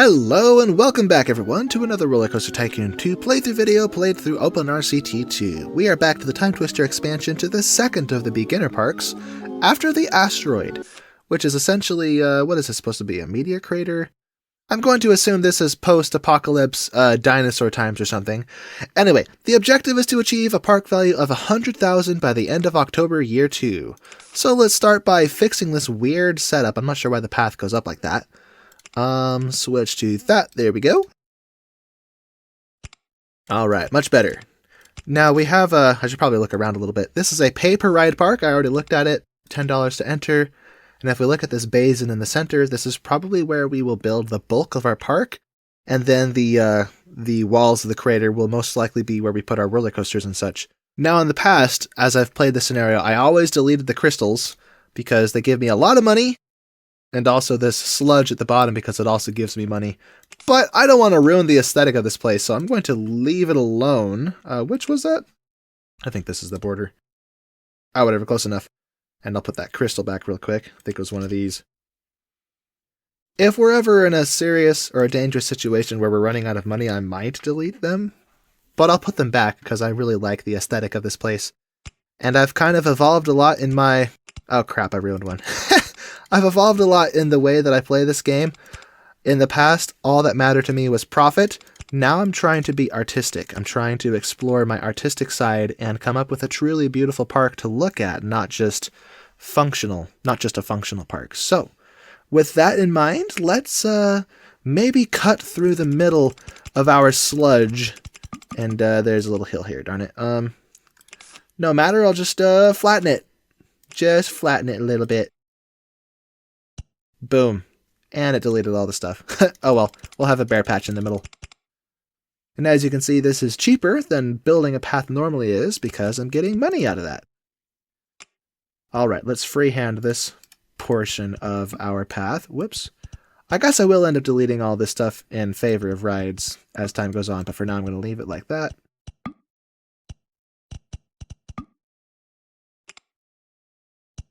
Hello and welcome back everyone to another RollerCoaster Tycoon 2 playthrough video played through Open RCT2. We are back to the Time Twister expansion to the second of the beginner parks after the Asteroid, which is essentially, what is this supposed to be, a meteor crater? I'm going to assume this is post-apocalypse dinosaur times or something. Anyway, the objective is to achieve a park value of 100,000 by the end of October year 2. So let's start by fixing this weird setup. I'm not sure why the path goes up like that. Switch to that. There we go. Alright, much better. Now we have I should probably look around a little bit. This is a pay-per-ride park. I already looked at it. $10 to enter. And if we look at this basin in the center, this is probably where we will build the bulk of our park. And then the walls of the crater will most likely be where we put our roller coasters and such. Now in the past, as I've played this scenario, I always deleted the crystals because they give me a lot of money. And also this sludge at the bottom because it also gives me money. But I don't want to ruin the aesthetic of this place, so I'm going to leave it alone. Which was that? I think this is the border. Oh, whatever, close enough. And I'll put that crystal back real quick. I think it was one of these. If we're ever in a serious or a dangerous situation where we're running out of money, I might delete them. But I'll put them back because I really like the aesthetic of this place. And I've kind of evolved a lot in my... Oh crap, I ruined one. I've evolved a lot in the way that I play this game. In the past, all that mattered to me was profit. Now I'm trying to be artistic. I'm trying to explore my artistic side and come up with a truly beautiful park to look at, not just functional, not just a functional park. So, with that in mind, let's maybe cut through the middle of our sludge. And there's a little hill here, darn it. No matter, I'll just flatten it. Just flatten it a little bit. Boom. And it deleted all the stuff. Oh well, we'll have a bare patch in the middle. And as you can see, this is cheaper than building a path normally is because I'm getting money out of that. Alright, let's freehand this portion of our path. Whoops. I guess I will end up deleting all this stuff in favor of rides as time goes on, but for now I'm going to leave it like that.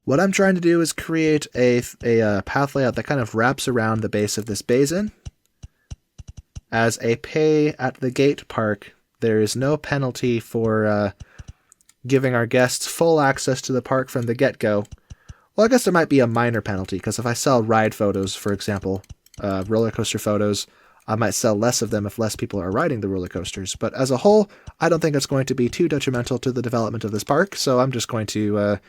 What I'm trying to do is create a path layout that kind of wraps around the base of this basin. As a pay-at-the-gate park, there is no penalty for giving our guests full access to the park from the get-go. Well, I guess there might be a minor penalty, because if I sell ride photos, for example, roller coaster photos, I might sell less of them if less people are riding the roller coasters. But as a whole, I don't think it's going to be too detrimental to the development of this park, so I'm just going to...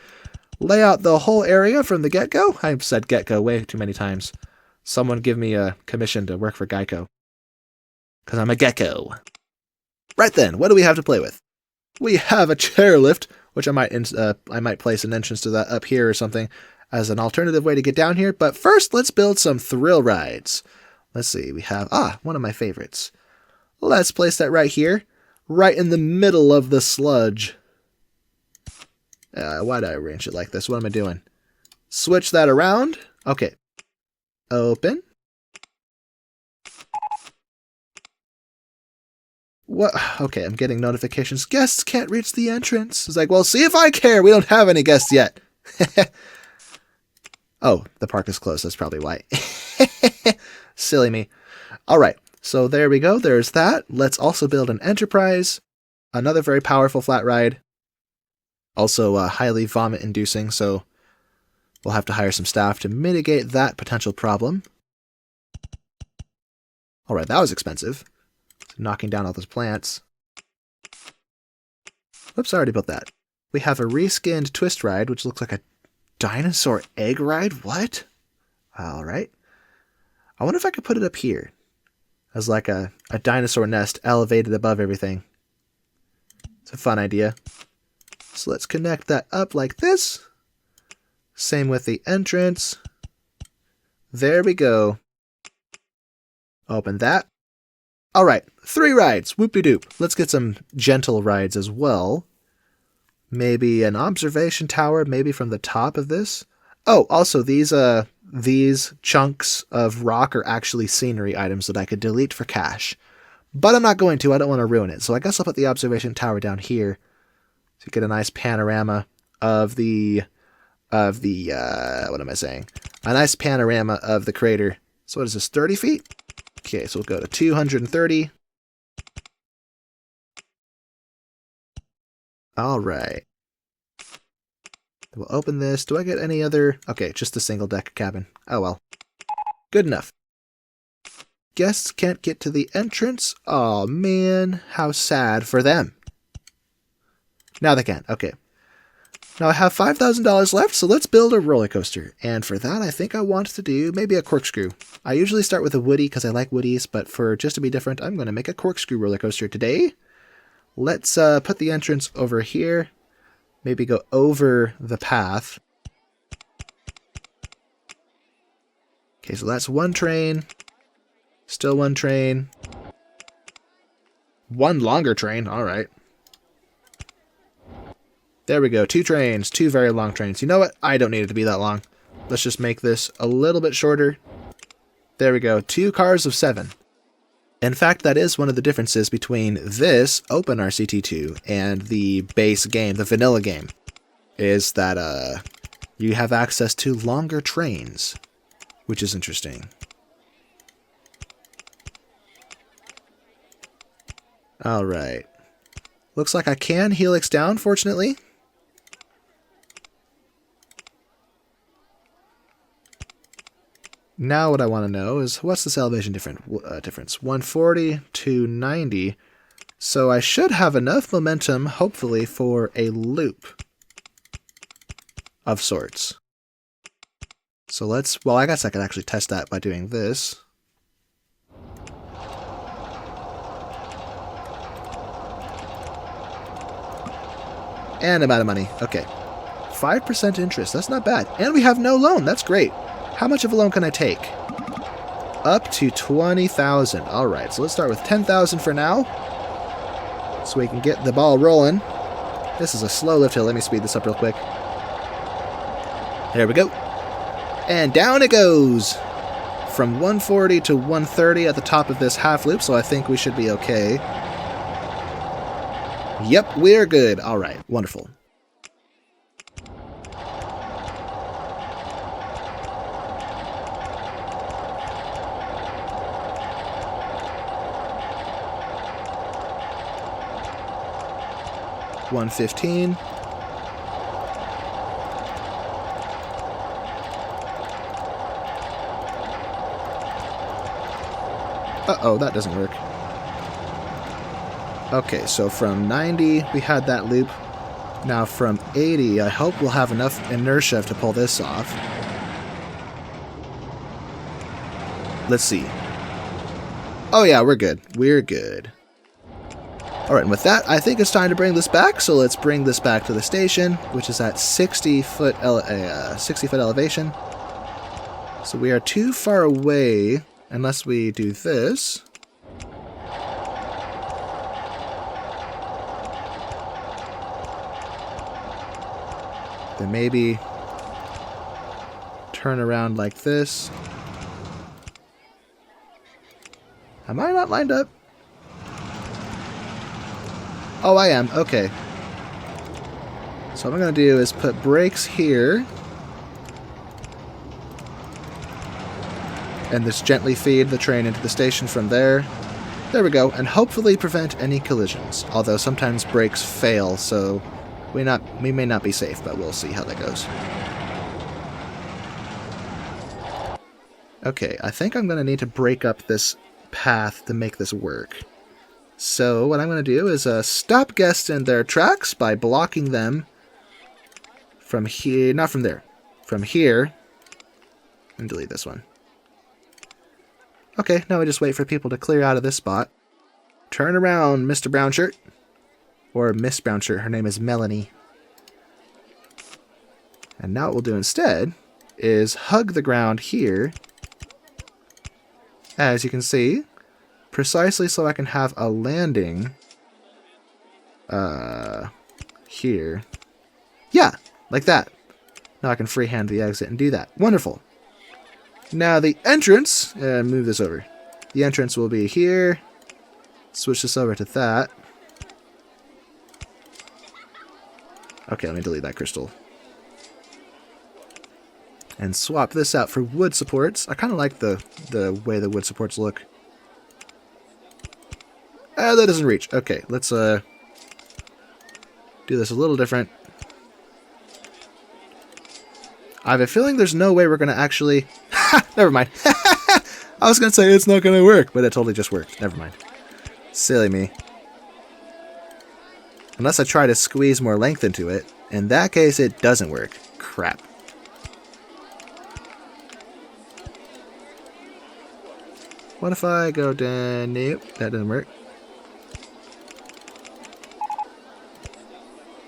lay out the whole area from the get-go. I've said get-go way too many times. Someone give me a commission to work for Geico. Because I'm a gecko. Right then, what do we have to play with? We have a chairlift, which I might place an entrance to that up here or something as an alternative way to get down here. But first, let's build some thrill rides. Let's see, we have, one of my favorites. Let's place that right here, right in the middle of the sludge. Why did I arrange it like this? What am I doing? Switch that around. Okay. Open. What? Okay, I'm getting notifications. Guests can't reach the entrance. It's like, well, see if I care. We don't have any guests yet. Oh, the park is closed. That's probably why. Silly me. All right. So there we go. There's that. Let's also build an Enterprise. Another very powerful flat ride. Also highly vomit-inducing, so we'll have to hire some staff to mitigate that potential problem. Alright, that was expensive. Knocking down all those plants. Whoops, I already built that. We have a reskinned twist ride, which looks like a dinosaur egg ride? What? Alright. I wonder if I could put it up here. As like a dinosaur nest elevated above everything. It's a fun idea. So let's connect that up like this. Same with the entrance. There we go. Open that. All right, 3 rides. Whoop-de-doop. Let's get some gentle rides as well. Maybe an observation tower, maybe from the top of this. Oh, also these chunks of rock are actually scenery items that I could delete for cash. But I'm not going to. I don't want to ruin it. So I guess I'll put the observation tower down here. To get a nice panorama of the what am I saying? A nice panorama of the crater. So what is this, 30 feet? Okay, so we'll go to 230. All right. We'll open this. Do I get any other? Okay, just a single deck cabin. Oh well. Good enough. Guests can't get to the entrance. Oh man, how sad for them. Now they can. Okay. Now I have $5,000 left, so let's build a roller coaster. And for that, I think I want to do maybe a corkscrew. I usually start with a woody because I like woodies, but for just to be different, I'm going to make a corkscrew roller coaster today. Let's put the entrance over here. Maybe go over the path. Okay, so that's one train. Still one train. One longer train. All right. There we go. Two trains. Two very long trains. You know what? I don't need it to be that long. Let's just make this a little bit shorter. There we go. 2 cars of 7. In fact, that is one of the differences between this open RCT2 and the base game, the vanilla game, is that you have access to longer trains, which is interesting. All right. Looks like I can helix down, fortunately. Now what I want to know is, what's this elevation difference? 140 to 90. So I should have enough momentum, hopefully, for a loop of sorts. So let's, well, I guess I could actually test that by doing this. And I'm out of money. Okay. 5% interest. That's not bad. And we have no loan. That's great. How much of a loan can I take? Up to 20,000. All right, so let's start with 10,000 for now, so we can get the ball rolling. This is a slow lift hill. Let me speed this up real quick. There we go. And down it goes from 140 to 130 at the top of this half loop, so I think we should be okay. Yep, we're good. All right, wonderful. $115. Uh-oh, that doesn't work. Okay, so from 90, we had that loop. Now from 80, I hope we'll have enough inertia to pull this off. Let's see. Oh yeah, we're good. We're good. Alright, and with that, I think it's time to bring this back, so let's bring this back to the station, which is at 60-foot elevation. So we are too far away, unless we do this. Then maybe turn around like this. Am I not lined up? Oh, I am. Okay. So what I'm going to do is put brakes here. And just gently feed the train into the station from there. There we go. And hopefully prevent any collisions. Although sometimes brakes fail, so we may not be safe, but we'll see how that goes. Okay, I think I'm going to need to break up this path to make this work. So what I'm going to do is stop guests in their tracks by blocking them from here, not from there, from here, and delete this one. Okay, now we just wait for people to clear out of this spot. Turn around, Mr. Brown Shirt. Or Miss Brown Shirt, her name is Melanie. And now what we'll do instead is hug the ground here, as you can see, precisely so I can have a landing here. Yeah, like that. Now I can freehand the exit and do that. Wonderful. Now the entrance, move this over. The entrance will be here. Switch this over to that. Okay, let me delete that crystal. And swap this out for wood supports. I kind of like the way the wood supports look. Ah, that doesn't reach. Okay, let's do this a little different. I have a feeling there's no way we're going to actually... Never mind. I was going to say it's not going to work, but it totally just worked. Never mind. Silly me. Unless I try to squeeze more length into it. In that case, it doesn't work. Crap. What if I go down... Nope, that didn't work.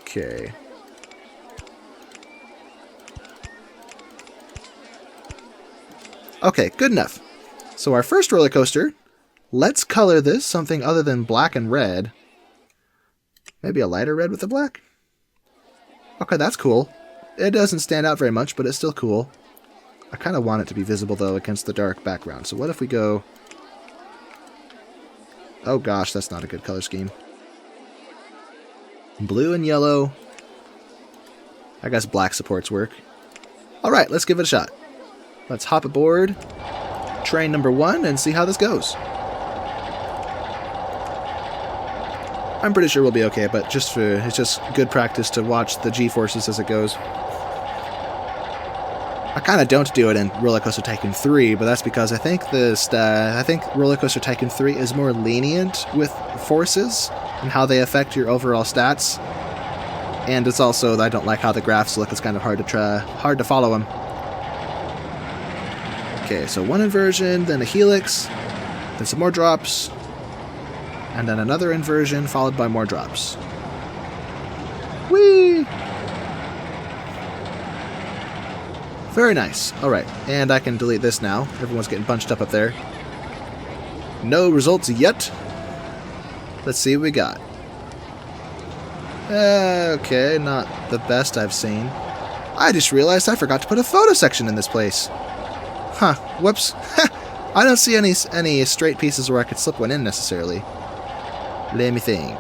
Okay. Okay, good enough. So our first roller coaster, let's color this something other than black and red. Maybe a lighter red with the black? Okay, that's cool. It doesn't stand out very much, but it's still cool. I kind of want it to be visible, though, against the dark background. So what if we go... Oh gosh, that's not a good color scheme. Blue and yellow. I guess black supports work. Alright, let's give it a shot. Let's hop aboard train number 1 and see how this goes. I'm pretty sure we'll be okay, but it's just good practice to watch the G-forces as it goes. I kind of don't do it in RollerCoaster Tycoon 3, but that's because I think RollerCoaster Tycoon 3 is more lenient with forces and how they affect your overall stats. And it's also I don't like how the graphs look. It's kind of hard to follow them. Okay, so one inversion, then a helix, then some more drops, and then another inversion followed by more drops. Whee! Very nice. Alright, and I can delete this now. Everyone's getting bunched up there. No results yet. Let's see what we got. Okay, not the best I've seen. I just realized I forgot to put a photo section in this place. Huh, whoops. I don't see any straight pieces where I could slip one in necessarily. Let me think.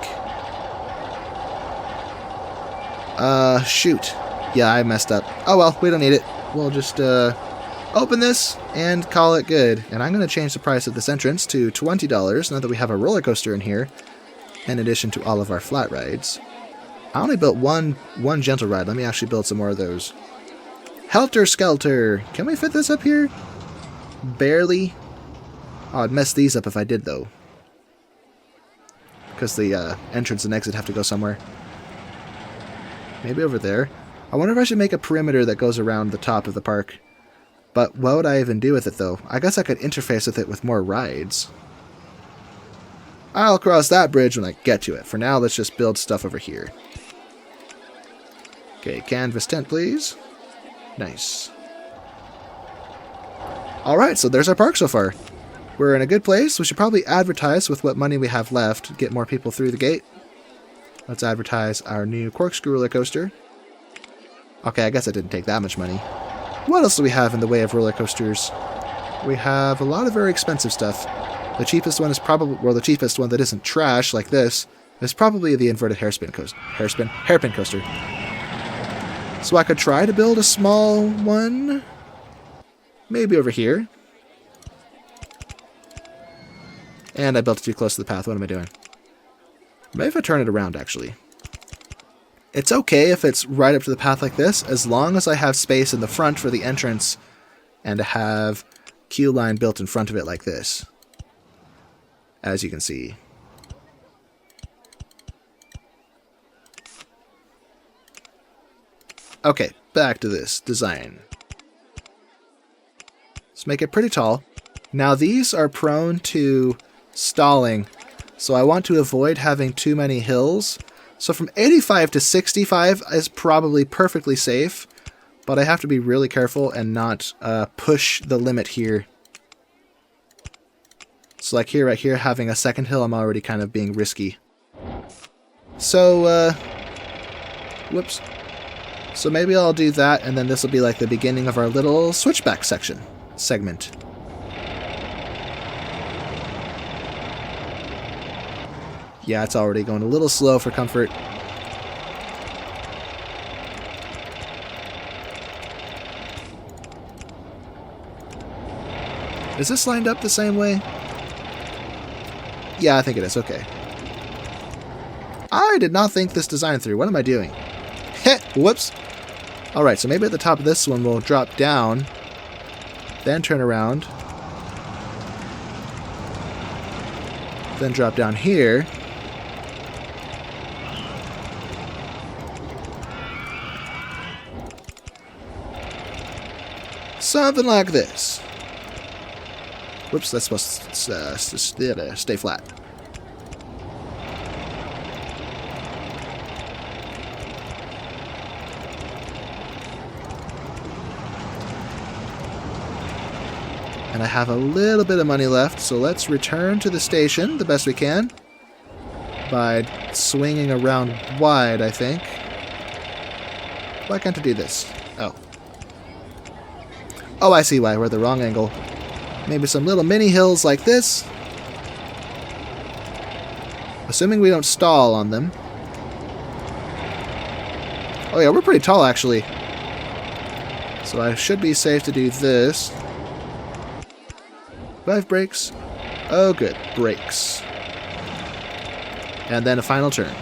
Shoot. Yeah, I messed up. Oh well, we don't need it. We'll just open this and call it good. And I'm going to change the price of this entrance to $20 now that we have a roller coaster in here, in addition to all of our flat rides. I only built one gentle ride. Let me actually build some more of those. Helter Skelter. Can we fit this up here? Barely. Oh, I'd mess these up if I did, though. Because the entrance and exit have to go somewhere. Maybe over there. I wonder if I should make a perimeter that goes around the top of the park. But what would I even do with it, though? I guess I could interface with it with more rides. I'll cross that bridge when I get to it. For now, let's just build stuff over here. Okay, canvas tent, please. Nice. Alright, so there's our park so far. We're in a good place. We should probably advertise with what money we have left, get more people through the gate. Let's advertise our new corkscrew roller coaster. Okay, I guess it didn't take that much money. What else do we have in the way of roller coasters? We have a lot of very expensive stuff. The cheapest one is probably, well, the cheapest one that isn't trash like this is probably the inverted hairpin coaster. So I could try to build a small one. Maybe over here. And I built it too close to the path. What am I doing? Maybe if I turn it around, actually. It's okay if it's right up to the path like this, as long as I have space in the front for the entrance and to have queue line built in front of it like this. As you can see. Okay, back to this design. Let's make it pretty tall. Now these are prone to stalling, so I want to avoid having too many hills. So from 85 to 65 is probably perfectly safe, but I have to be really careful and not push the limit here. So like here, right here, having a second hill, I'm already kind of being risky. So, whoops. So maybe I'll do that, and then this will be like the beginning of our little switchback segment. Yeah, it's already going a little slow for comfort. Is this lined up the same way? Yeah, I think it is. Okay. I did not think this design through. What am I doing? Heh, whoops. Alright, so maybe at the top of this one we'll drop down, then turn around, then drop down here. Something like this. Whoops, that's supposed to stay flat. And I have a little bit of money left, so let's return to the station the best we can by swinging around wide, I think. Why can't I do this? Oh. Oh, I see why. We're at the wrong angle. Maybe some little mini hills like this. Assuming we don't stall on them. Oh yeah, we're pretty tall actually. So I should be safe to do this. 5 brakes. Oh good, brakes. And then a final turn.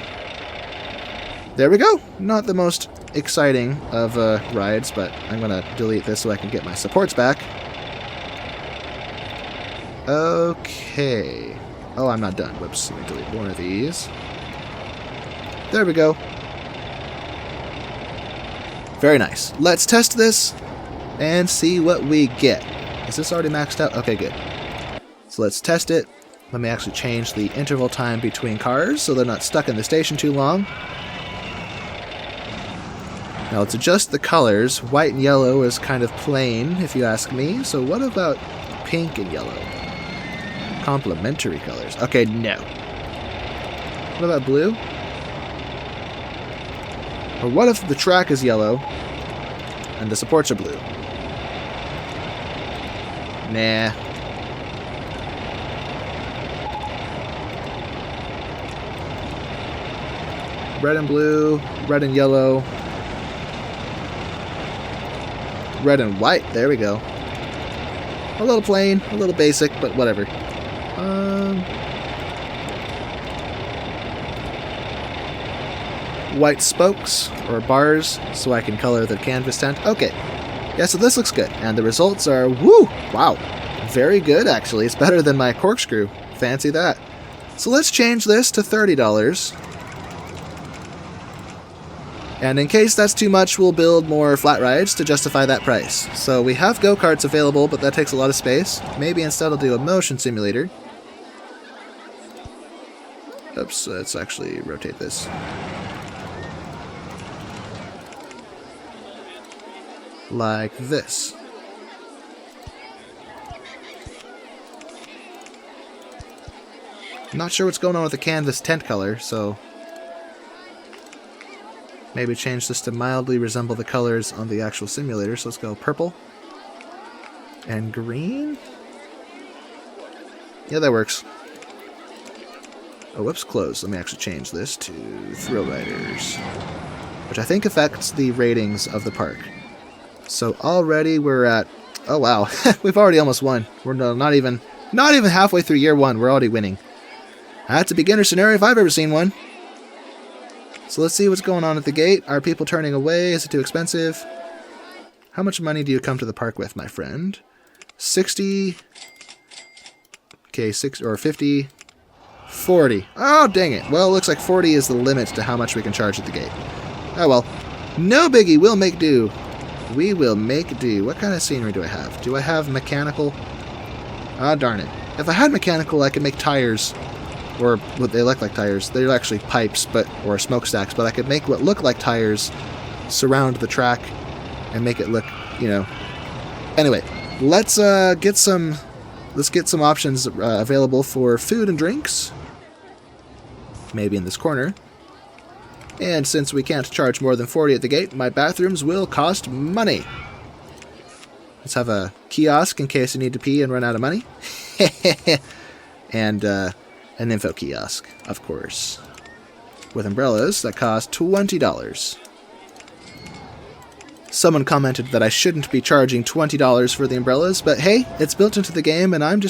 There we go. Not the most exciting of rides, but I'm going to delete this so I can get my supports back. Okay. Oh, I'm not done. Whoops, let me delete one of these. There we go. Very nice. Let's test this and see what we get. Is this already maxed out? Okay, good. So let's test it. Let me actually change the interval time between cars so they're not stuck in the station too long. Now let's adjust the colors. White and yellow is kind of plain, if you ask me. So what about pink and yellow? Complementary colors. Okay, no. What about blue? Or what if the track is yellow and the supports are blue? Nah. Red and blue, red and yellow, red and white. There we go. A little plain, a little basic, but whatever. White spokes or bars so I can color the canvas tent. Okay. Yeah, so this looks good. And the results are, woo! Wow. Very good, actually. It's better than my corkscrew. Fancy that. So let's change this to $30. And in case that's too much, we'll build more flat rides to justify that price. So we have go-karts available, but that takes a lot of space. Maybe instead I'll do a motion simulator. Oops, let's actually rotate this. Like this. I'm not sure what's going on with the canvas tent color, so maybe change this to mildly resemble the colors on the actual simulator. So let's go purple and green. Yeah, that works. Oh, whoops, close. Let me actually change this to Thrill Riders, which I think affects the ratings of the park. So already we're at, oh wow, we've already almost won. We're not even halfway through year 1. We're already winning. That's a beginner scenario if I've ever seen one. So let's see what's going on at the gate. Are people turning away? Is it too expensive? How much money do you come to the park with, my friend? 60. Okay, 6 or 50. 40. Oh, dang it. Well, it looks like 40 is the limit to how much we can charge at the gate. Oh, well. No biggie. We'll make do. We will make do. What kind of scenery do I have? Do I have mechanical? Ah, darn it. If I had mechanical, I could make tires. Or what they look like tires. They're actually pipes, or smokestacks. But I could make what look like tires surround the track and make it look, you know. Anyway, let's get some options available for food and drinks. Maybe in this corner. And since we can't charge more than 40 at the gate, my bathrooms will cost money. Let's have a kiosk in case you need to pee and run out of money. And an info kiosk, of course. With umbrellas that cost $20. Someone commented that I shouldn't be charging $20 for the umbrellas, but hey, it's built into the game, and I'm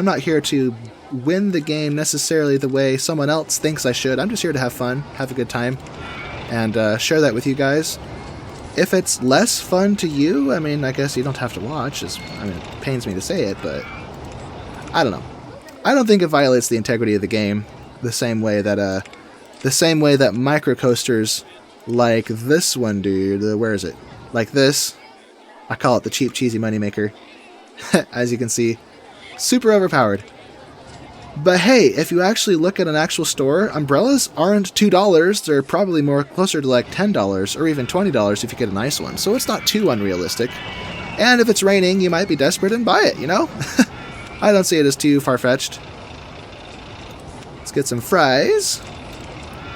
not here to win the game necessarily the way someone else thinks I should. I'm just here to have fun, have a good time, and share that with you guys. If it's less fun to you, I mean, I guess you don't have to watch. It pains me to say it, but I don't know. I don't think it violates the integrity of the game the same way that microcoasters like this one do. Where is it? Like this. I call it the cheap, cheesy moneymaker. As you can see, super overpowered. But hey, if you actually look at an actual store, umbrellas aren't $2. They're probably more closer to like $10 or even $20 if you get a nice one. So it's not too unrealistic. And if it's raining, you might be desperate and buy it, you know? I don't see it as too far-fetched. Let's get some fries.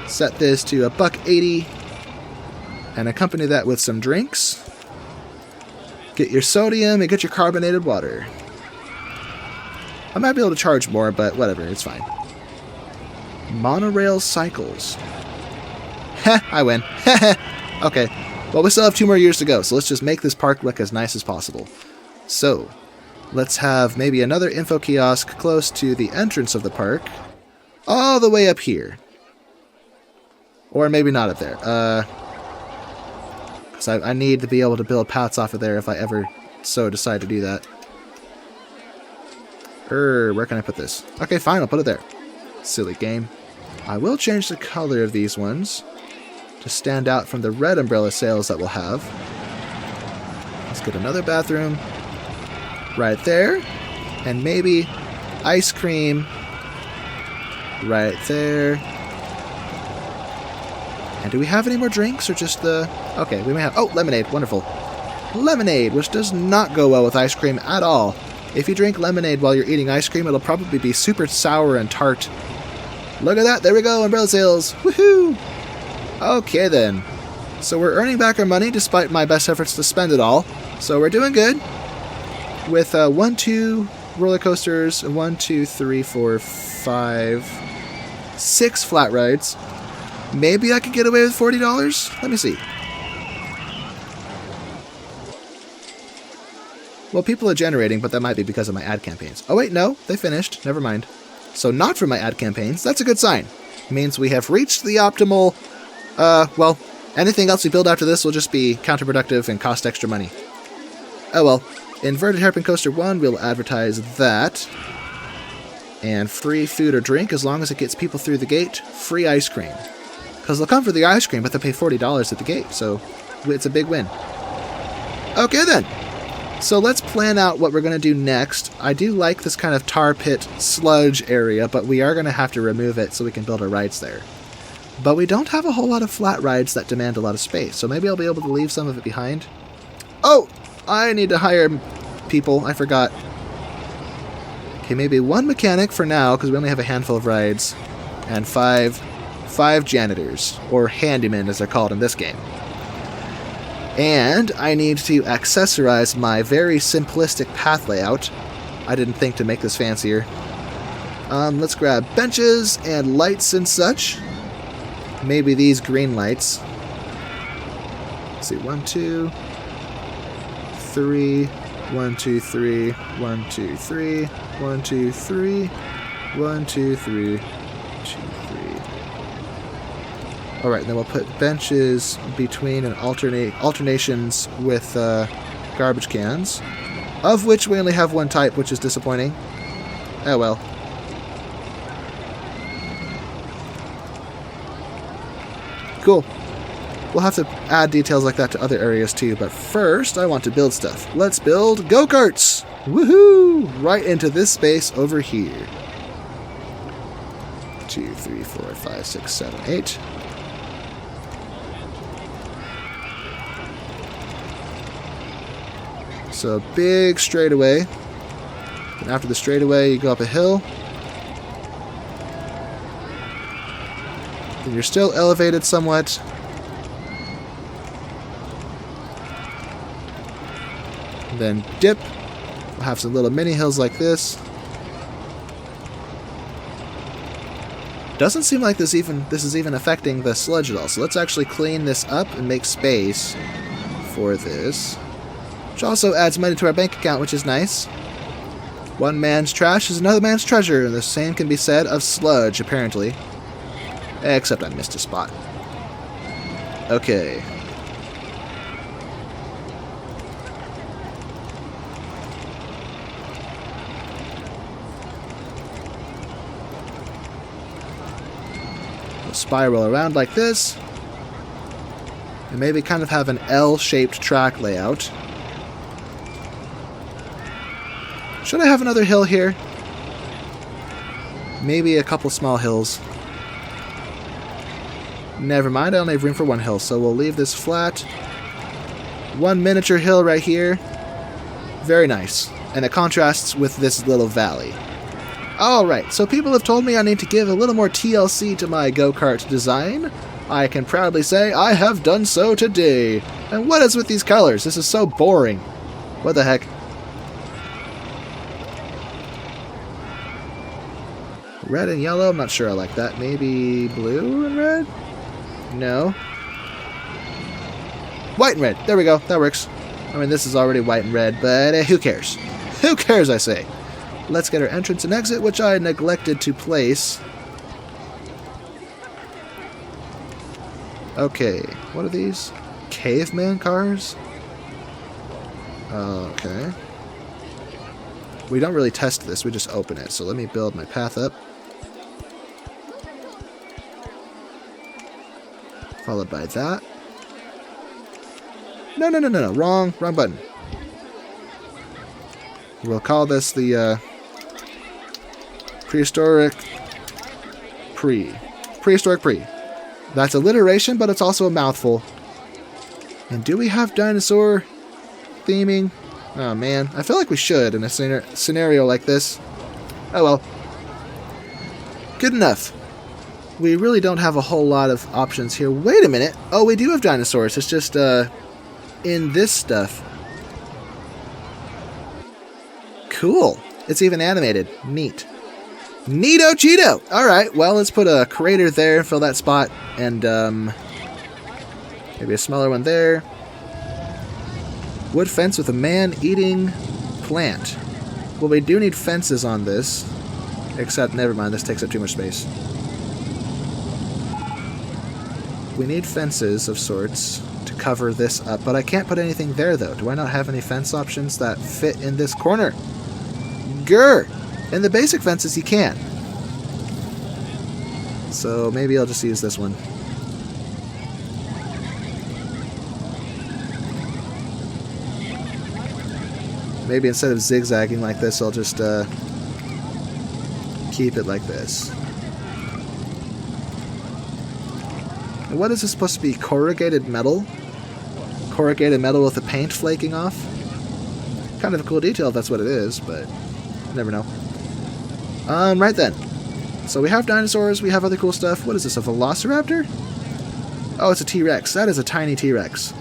Set this to $1.80. And accompany that with some drinks. Get your sodium and get your carbonated water. I might be able to charge more, but whatever, it's fine. Monorail cycles. Heh, I win. Okay, well, we still have 2 more years to go, so let's just make this park look as nice as possible. So, let's have maybe another info kiosk close to the entrance of the park. All the way up here. Or maybe not up there. Because I need to be able to build paths off of there if I ever so decide to do that. Where can I put this? Okay, fine, I'll put it there. Silly game. I will change the color of these ones to stand out from the red umbrella sails that we'll have. Let's get another bathroom right there. And maybe ice cream right there. And do we have any more drinks or just the... Okay, we may have... Oh, lemonade. Wonderful. Lemonade, which does not go well with ice cream at all. If you drink lemonade while you're eating ice cream, it'll probably be super sour and tart. Look at that. There we go. Umbrella sales. Woohoo! Okay, then. So we're earning back our money despite my best efforts to spend it all. So we're doing good. With 2 roller coasters, 6 flat rides. Maybe I could get away with $40? Let me see. Well, people are generating, but that might be because of my ad campaigns. Oh wait, no, they finished. Never mind. So not from my ad campaigns. That's a good sign. It means we have reached the optimal... well, anything else we build after this will just be counterproductive and cost extra money. Oh well. Inverted Hairpin Coaster 1, we'll advertise that. And free food or drink as long as it gets people through the gate. Free ice cream. Because they'll come for the ice cream, but they'll pay $40 at the gate, so it's a big win. Okay then. So let's plan out what we're going to do next. I do like this kind of tar pit sludge area, but we are going to have to remove it so we can build our rides there. But we don't have a whole lot of flat rides that demand a lot of space, so maybe I'll be able to leave some of it behind. Oh! I need to hire people. I forgot. Okay, maybe 1 mechanic for now, because we only have a handful of rides. And 5 janitors, or handymen as they're called in this game. And I need to accessorize my very simplistic path layout. I didn't think to make this fancier. Let's grab benches and lights and such. Maybe these green lights. Let's see, 1, 2, 3, 1, 2, 3, 1, 2, 3, 1, 2, 3, 1, 2, 3, 2, 3. Alright, then we'll put benches between and alternations with garbage cans, of which we only have 1 type, which is disappointing. Oh well. Cool. We'll have to add details like that to other areas too, but first I want to build stuff. Let's build go-karts! Woohoo! Right into this space over here. 2, 3, 4, 5, 6, 7, 8. So big straightaway. And after the straightaway, you go up a hill. And you're still elevated somewhat. And then dip. We'll have some little mini hills like this. Doesn't seem like this is even affecting the sludge at all. So let's actually clean this up and make space for this. Which also adds money to our bank account, which is nice. One man's trash is another man's treasure, and the same can be said of sludge, apparently. Except I missed a spot. Okay. We'll spiral around like this. And maybe kind of have an L-shaped track layout. Should I have another hill here? Maybe a couple small hills. Never mind, I only have room for one hill, so we'll leave this flat. One miniature hill right here. Very nice. And it contrasts with this little valley. Alright, so people have told me I need to give a little more TLC to my go-kart design. I can proudly say I have done so today. And what is with these colors? This is so boring. What the heck? Red and yellow? I'm not sure I like that. Maybe blue and red? No. White and red. There we go. That works. I mean, this is already white and red, but who cares? Who cares, I say? Let's get our entrance and exit, which I neglected to place. Okay. What are these? Caveman cars? Okay. We don't really test this. We just open it. So let me build my path up. Followed by that. No. Wrong button. We'll call this the Prehistoric Pre. Prehistoric Pre. That's alliteration, but it's also a mouthful. And do we have dinosaur theming? Oh man, I feel like we should in a scenario like this. Oh well. Good enough. We really don't have a whole lot of options here. Wait a minute. Oh, we do have dinosaurs. It's just in this stuff. Cool. It's even animated. Neat. Neato Cheeto! Alright, well, let's put a crater there and fill that spot. And, maybe a smaller one there. Wood fence with a man-eating plant. Well, we do need fences on this. Except, never mind, this takes up too much space. We need fences of sorts to cover this up, but I can't put anything there, though. Do I not have any fence options that fit in this corner? Grr! In the basic fences, you can. So maybe I'll just use this one. Maybe instead of zigzagging like this, I'll just keep it like this. And what is this supposed to be? Corrugated metal? Corrugated metal with the paint flaking off? Kind of a cool detail if that's what it is, but never know. Right then. So we have dinosaurs, we have other cool stuff. What is this, a velociraptor? Oh, it's a T-Rex. That is a tiny T-Rex.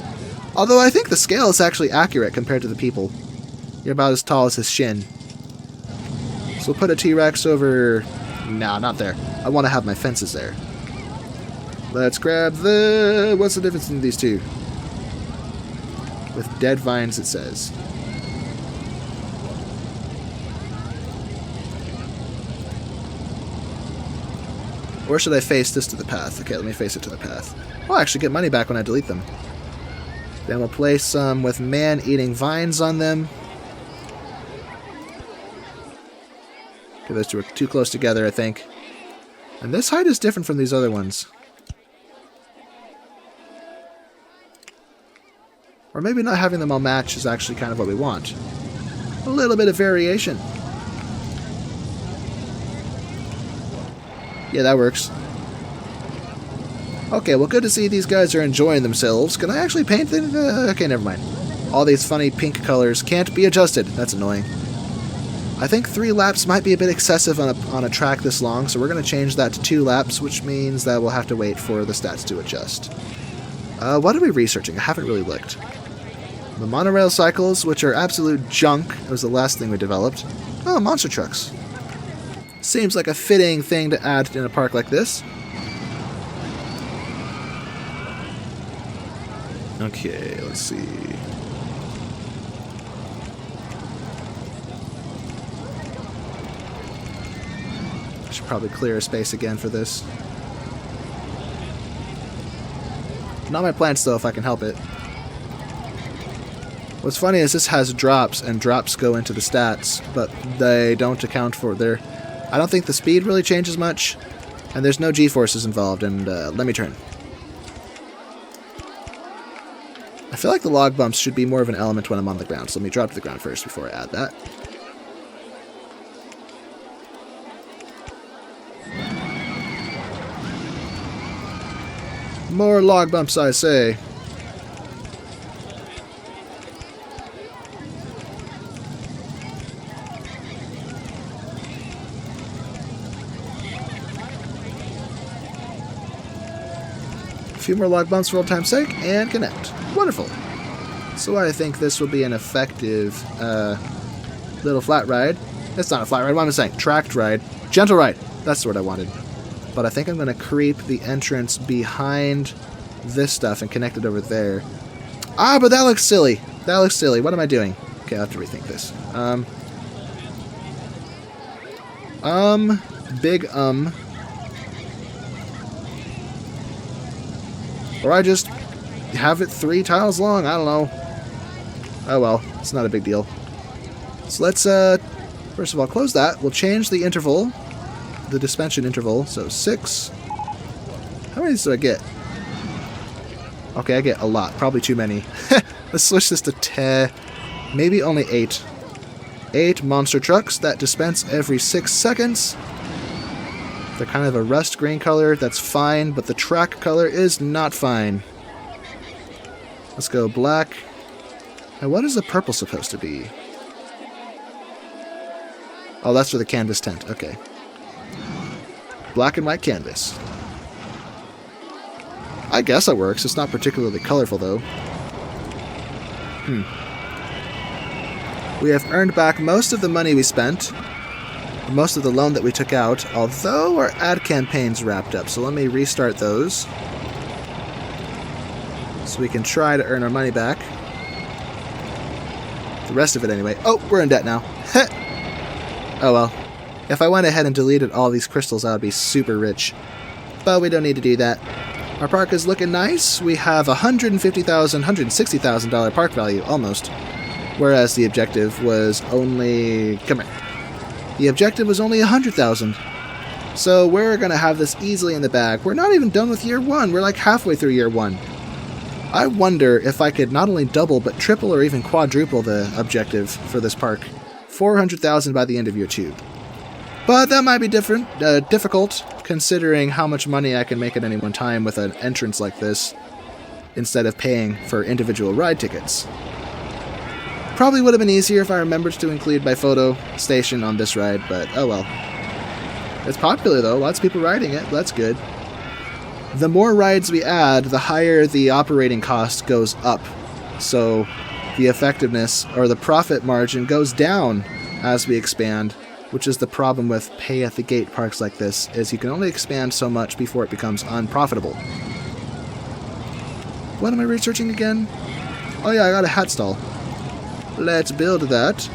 Although I think the scale is actually accurate compared to the people. You're about as tall as his shin. So we'll put a T-Rex over... Nah, not there. I want to have my fences there. Let's grab the... What's the difference in these two? With dead vines, it says. Or should I face this to the path? Okay, let me face it to the path. I'll actually get money back when I delete them. Then we'll place some with man-eating vines on them. Okay, those two are too close together, I think. And this height is different from these other ones. Or maybe not having them all match is actually kind of what we want. A little bit of variation. Yeah, that works. Okay, well, good to see these guys are enjoying themselves. Can I actually paint them? Okay, never mind. All these funny pink colors can't be adjusted. That's annoying. I think 3 laps might be a bit excessive on a track this long, so we're going to change that to 2 laps, which means that we'll have to wait for the stats to adjust. What are we researching? I haven't really looked. The monorail cycles, which are absolute junk, was the last thing we developed. Oh, monster trucks. Seems like a fitting thing to add in a park like this. Okay, let's see. I should probably clear a space again for this. Not my plants though, if I can help it. What's funny is this has drops, and drops go into the stats, but they don't account for their... I don't think the speed really changes much, and there's no G-forces involved, and let me turn. I feel like the log bumps should be more of an element when I'm on the ground, so let me drop to the ground first before I add that. More log bumps, I say. A few more log bumps for old time's sake, and connect. Wonderful. So I think this will be an effective little flat ride. It's not a flat ride, what am I saying? Tracked ride. Gentle ride. That's the word I wanted. But I think I'm going to creep the entrance behind this stuff and connect it over there. Ah, but that looks silly. That looks silly. What am I doing? Okay, I'll have to rethink this. Big Or I just have it 3 tiles long. I don't know. Oh well, it's not a big deal. So let's, first of all, close that. We'll change the interval, the suspension interval. So 6. How many do I get? Okay, I get a lot. Probably too many. Let's switch this to 10. Maybe only 8. 8 monster trucks that dispense every 6 seconds. They're kind of a rust green color. That's fine, but the track color is not fine. Let's go black. And what is the purple supposed to be? Oh, that's for the canvas tent. Okay. Black and white canvas. I guess that works. It's not particularly colorful, though. We have earned back most of the money we spent. Most of the loan that we took out, although our ad campaign's wrapped up. So let me restart those. So we can try to earn our money back. The rest of it anyway. Oh, we're in debt now. Oh well. If I went ahead and deleted all these crystals, I would be super rich. But we don't need to do that. Our park is looking nice. We have $150,000, $160,000 park value, almost. Whereas the objective was only... Come here. The objective was only $100,000. So we're going to have this easily in the bag. We're not even done with year 1. We're like halfway through year 1. I wonder if I could not only double, but triple or even quadruple the objective for this park. $400,000 by the end of year 2. But that might be difficult, considering how much money I can make at any one time with an entrance like this, instead of paying for individual ride tickets. Probably would have been easier if I remembered to include my photo station on this ride, but oh well. It's popular though, lots of people riding it, that's good. The more rides we add, the higher the operating cost goes up. So the effectiveness or the profit margin goes down as we expand, which is the problem with pay-at-the-gate parks like this, is you can only expand so much before it becomes unprofitable. What am I researching again? Oh yeah, I got a hat stall. Let's build that.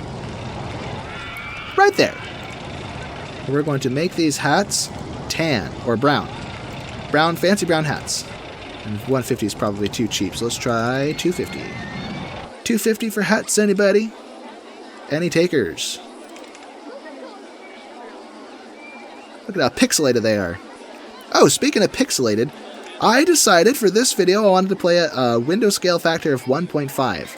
Right there. We're going to make these hats tan or brown. Brown, fancy brown hats. And 150 is probably too cheap, so let's try 250. 250 for hats, anybody? Any takers? Look at how pixelated they are. Oh, speaking of pixelated, I decided for this video I wanted to play a window scale factor of 1.5.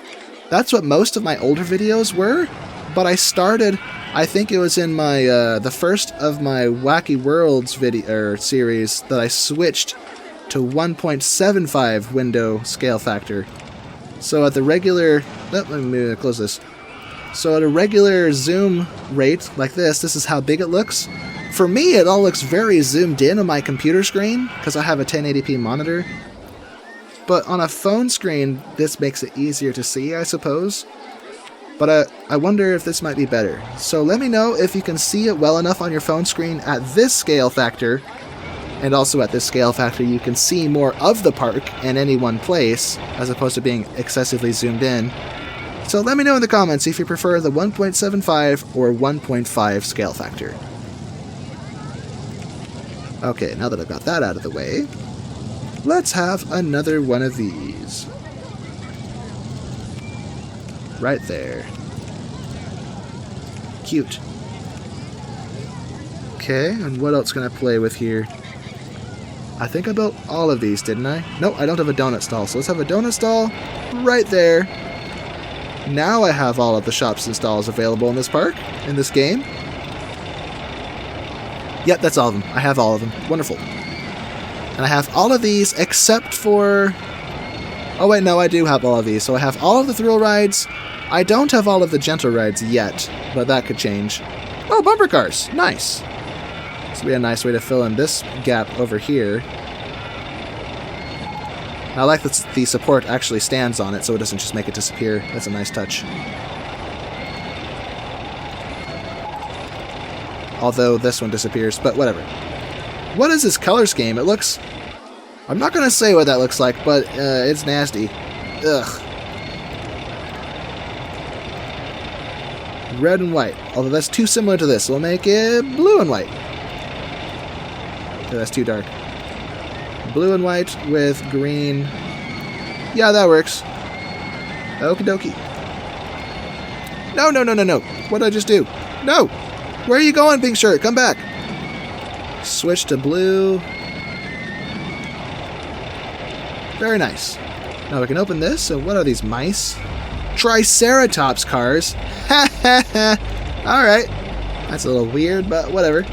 That's what most of my older videos were, but I started, I think it was in my, the first of my Wacky Worlds video series that I switched to 1.75 window scale factor. So at the regular, let me close this. So at a regular zoom rate like this is how big it looks. For me, it all looks very zoomed in on my computer screen, because I have a 1080p monitor. But on a phone screen, this makes it easier to see, I suppose. But I wonder if this might be better. So let me know if you can see it well enough on your phone screen at this scale factor, And also at this scale factor, you can see more of the park in any one place, as opposed to being excessively zoomed in. So let me know in the comments if you prefer the 1.75 or 1.5 scale factor. Okay, now that I've got that out of the way, let's have another one of these. Right there. Cute. Okay, and what else can I play with here? I think I built all of these, didn't I? Nope, I don't have a donut stall, so let's have a donut stall right there. Now I have all of the shops and stalls available in this park, in this game. Yep, that's all of them. I have all of them. Wonderful. And I have all of these except for... Oh wait, no, I do have all of these. So I have all of the thrill rides. I don't have all of the gentle rides yet, but that could change. Oh, bumper cars. Nice. This would be a nice way to fill in this gap over here. I like that the support actually stands on it, so it doesn't just make it disappear. That's a nice touch. Although this one disappears, but whatever. What is this color scheme? It looks... I'm not going to say what that looks like, but it's nasty. Ugh. Red and white. Although that's too similar to this. We'll make it blue and white. Okay, that's too dark. Blue and white with green. Yeah, that works. Okie dokie. No, no, no, no, no. What did I just do? No! Where are you going, pink shirt? Come back. Switch to blue. Very nice. Now we can open this. So what are these, mice? Triceratops cars. Ha ha ha. Alright. That's a little weird, but whatever.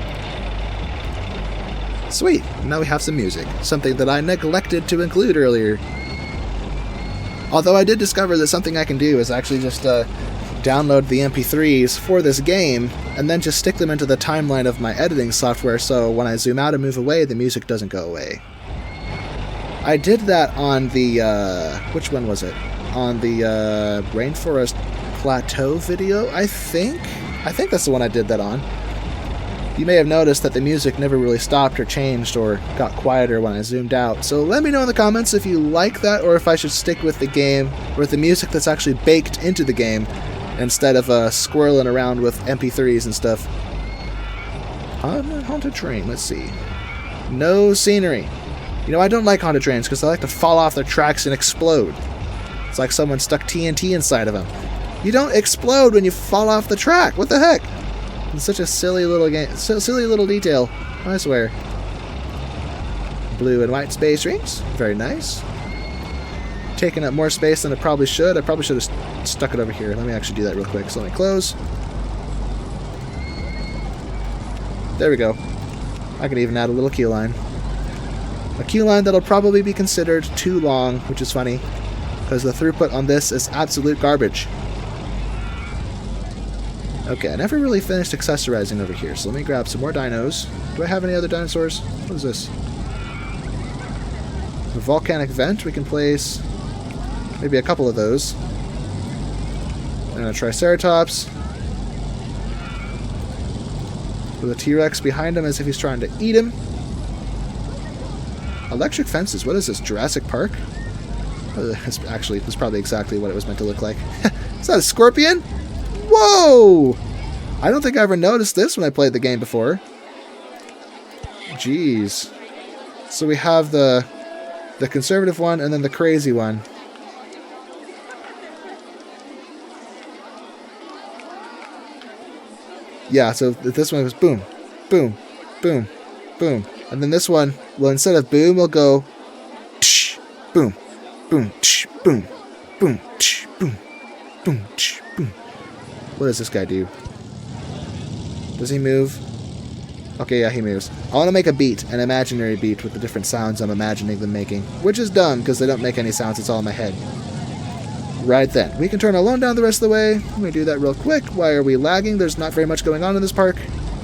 Sweet. Now we have some music. Something that I neglected to include earlier. Although I did discover that something I can do is actually just download the MP3s for this game and then just stick them into the timeline of my editing software, so when I zoom out and move away, the music doesn't go away. I did that on the, which one was it? On the Rainforest Plateau video, I think? I think that's the one I did that on. You may have noticed that the music never really stopped or changed or got quieter when I zoomed out, so let me know in the comments if you like that or if I should stick with the game, with the music that's actually baked into the game, instead of squirreling around with MP3s and stuff. Haunted train, let's see. No scenery. You know, I don't like haunted trains because they like to fall off their tracks and explode. It's like someone stuck TNT inside of them. You don't explode when you fall off the track. What the heck? It's such a silly little game, silly little detail, I swear. Blue and white space rings, very nice. Taking up more space than it probably should. I probably should have stuck it over here. Let me actually do that real quick. So let me close. There we go. I can even add a little queue line. A queue line that'll probably be considered too long, which is funny, because the throughput on this is absolute garbage. Okay, I never really finished accessorizing over here, so let me grab some more dinos. Do I have any other dinosaurs? What is this? A volcanic vent. We can place maybe a couple of those. And a Triceratops. With a T-Rex behind him as if he's trying to eat him. Electric fences. What is this? Jurassic Park? Actually, that's probably exactly what it was meant to look like. Is that a scorpion? Whoa! I don't think I ever noticed this when I played the game before. Jeez. So we have the conservative one and then the crazy one. Yeah, so this one was boom, boom, boom, boom. And then this one, well, instead of boom, we'll go tsh, boom, boom, tsh, boom, boom, tsh, boom, boom, tsh, boom. What does this guy do? Does he move? Okay, yeah, he moves. I want to make a beat, an imaginary beat with the different sounds I'm imagining them making. Which is dumb, because they don't make any sounds, it's all in my head. Right then. We can turn our loan down the rest of the way. Let me do that real quick. Why are we lagging? There's not very much going on in this park.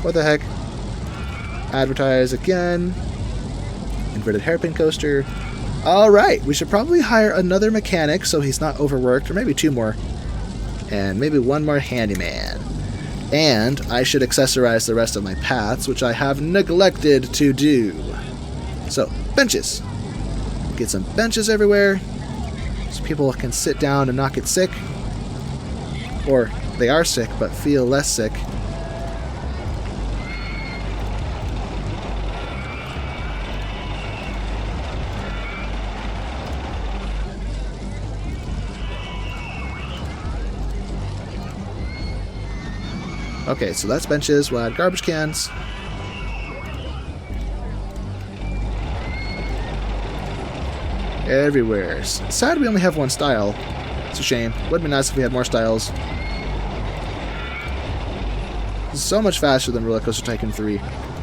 What the heck? Advertise again. Inverted hairpin coaster. Alright, we should probably hire another mechanic so he's not overworked, or maybe two more. And maybe one more handyman. And I should accessorize the rest of my paths, which I have neglected to do. So, benches. Get some benches everywhere so people can sit down and not get sick. Or they are sick but feel less sick. Okay, so that's benches. We'll add garbage cans. Everywhere. Sad we only have one style. It's a shame. Would be nice if we had more styles. This is so much faster than RollerCoaster Tycoon 3.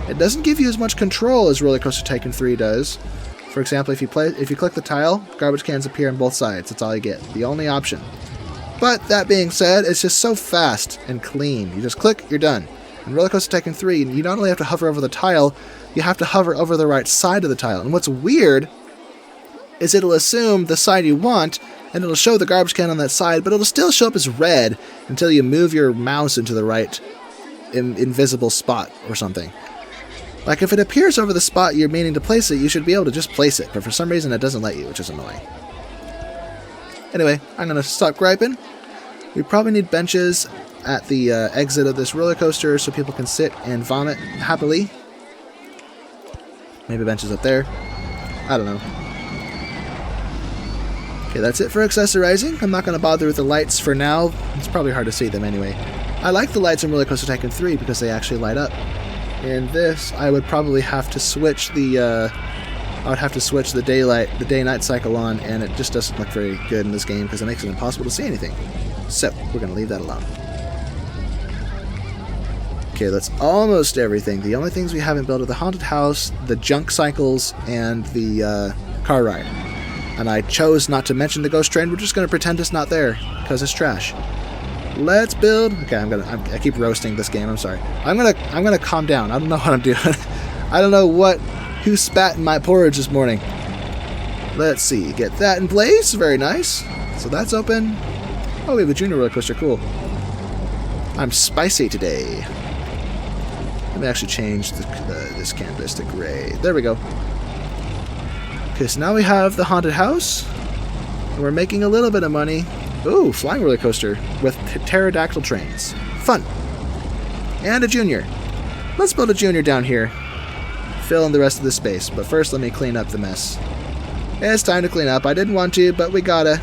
It doesn't give you as much control as RollerCoaster Tycoon 3 does. For example, if you click the tile, garbage cans appear on both sides. That's all you get. The only option. But that being said, it's just so fast and clean. You just click, you're done. In RollerCoaster Tycoon 3, you not only have to hover over the tile, you have to hover over the right side of the tile. And what's weird is it'll assume the side you want, and it'll show the garbage can on that side, but it'll still show up as red until you move your mouse into the right invisible spot or something. Like if it appears over the spot you're meaning to place it, you should be able to just place it, but for some reason it doesn't let you, which is annoying. Anyway, I'm going to stop griping. We probably need benches at the exit of this roller coaster so people can sit and vomit happily. Maybe benches up there. I don't know. Okay, that's it for accessorizing. I'm not going to bother with the lights for now. It's probably hard to see them anyway. I like the lights in RollerCoaster Tycoon 3 because they actually light up. In this, I would probably have to switch the day-night cycle on, and it just doesn't look very good in this game because it makes it impossible to see anything. So, we're going to leave that alone. Okay, that's almost everything. The only things we haven't built are the haunted house, the junk cycles, and the car ride. And I chose not to mention the ghost train. We're just going to pretend it's not there because it's trash. Let's build. Okay, I keep roasting this game. I'm sorry. I'm gonna calm down. I don't know what I'm doing. I don't know who spat in my porridge this morning. Let's see. Get that in place. Very nice. So that's open. Oh, we have a junior roller coaster. Cool. I'm spicy today. Let me actually change this canvas to gray. There we go. Okay, so now we have the haunted house. And we're making a little bit of money. Ooh, flying roller coaster with pterodactyl trains. Fun. And a junior. Let's build a junior down here. Fill in the rest of the space, but first let me clean up the mess. It's time to clean up. I didn't want to, but we gotta.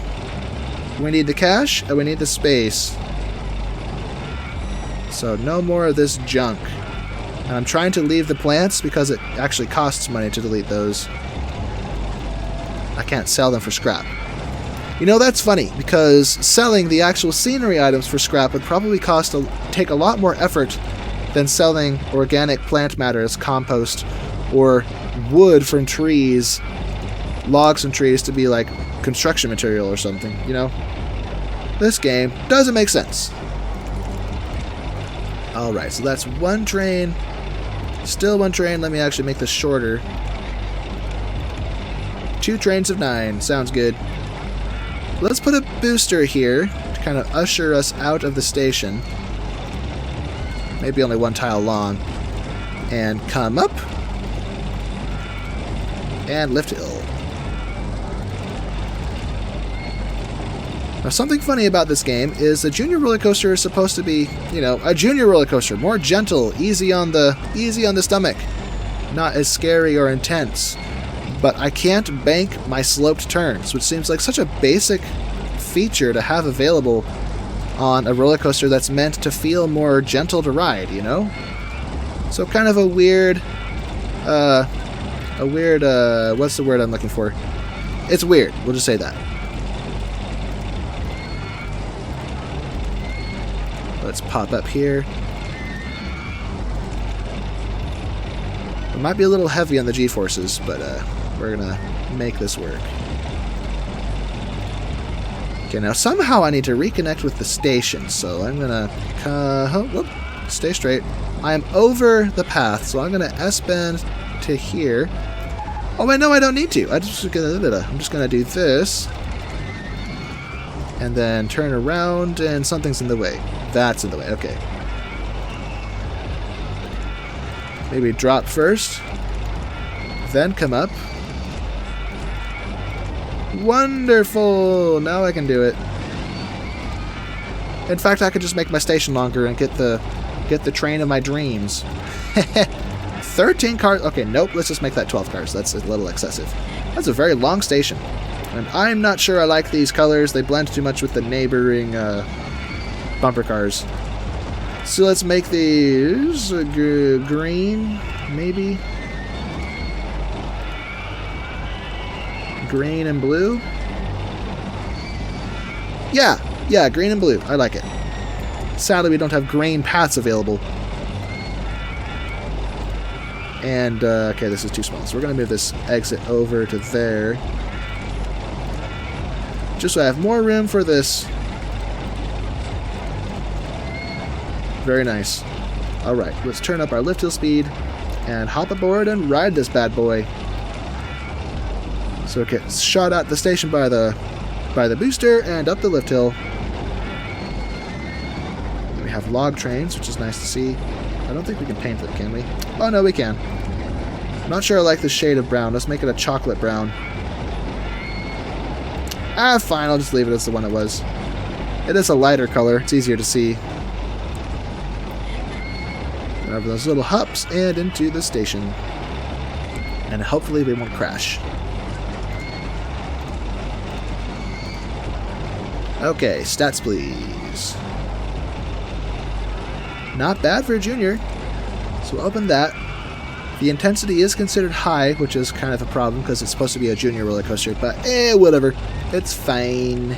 We need the cash, and we need the space. So no more of this junk. And I'm trying to leave the plants because it actually costs money to delete those. I can't sell them for scrap. You know, that's funny, because selling the actual scenery items for scrap would probably take a lot more effort than selling organic plant matter as compost or wood from trees, logs from trees to be like construction material or something, you know? This game doesn't make sense. Alright, so that's one train. Still one train. Let me actually make this shorter. 2 trains of 9. Sounds good. Let's put a booster here to kind of usher us out of the station. Maybe only 1 tile long. And come up. And lift hill. Now, something funny about this game is the junior roller coaster is supposed to be, you know, a junior roller coaster, more gentle, easy on the stomach, not as scary or intense. But I can't bank my sloped turns, which seems like such a basic feature to have available on a roller coaster that's meant to feel more gentle to ride, you know? So kind of a weird, what's the word I'm looking for? It's weird, we'll just say that. Let's pop up here. It might be a little heavy on the G-forces, but we're gonna make this work. Okay, now somehow I need to reconnect with the station, so I'm gonna stay straight. I am over the path, so I'm gonna S-bend to here. Oh wait, no, I don't need to. I'm just gonna do this, and then turn around, and something's in the way. That's in the way. Okay. Maybe drop first. then come up. Wonderful! Now I can do it. In fact, I could just make my station longer and get the train of my dreams. 13 cars. Okay, nope. Let's just make that 12 cars. That's a little excessive. That's a very long station. And I'm not sure I like these colors. They blend too much with the neighboring bumper cars. So let's make these green, maybe. Green and blue. Yeah, green and blue. I like it. Sadly, we don't have green paths available. And, okay, this is too small. So we're going to move this exit over to there. Just so I have more room for this. Very nice. Alright, let's turn up our lift hill speed and hop aboard and ride this bad boy. So it gets shot at the station by the booster and up the lift hill. We have log trains, which is nice to see. I don't think we can paint them, can we? Oh, no, we can. Not sure I like the shade of brown. Let's make it a chocolate brown. Ah, fine. I'll just leave it as the one it was. It is a lighter color. It's easier to see. Over those little hops and into the station. And hopefully we won't crash. Okay, stats please. Not bad for a junior. So we'll open that. The intensity is considered high, which is kind of a problem because it's supposed to be a junior roller coaster, but whatever. It's fine.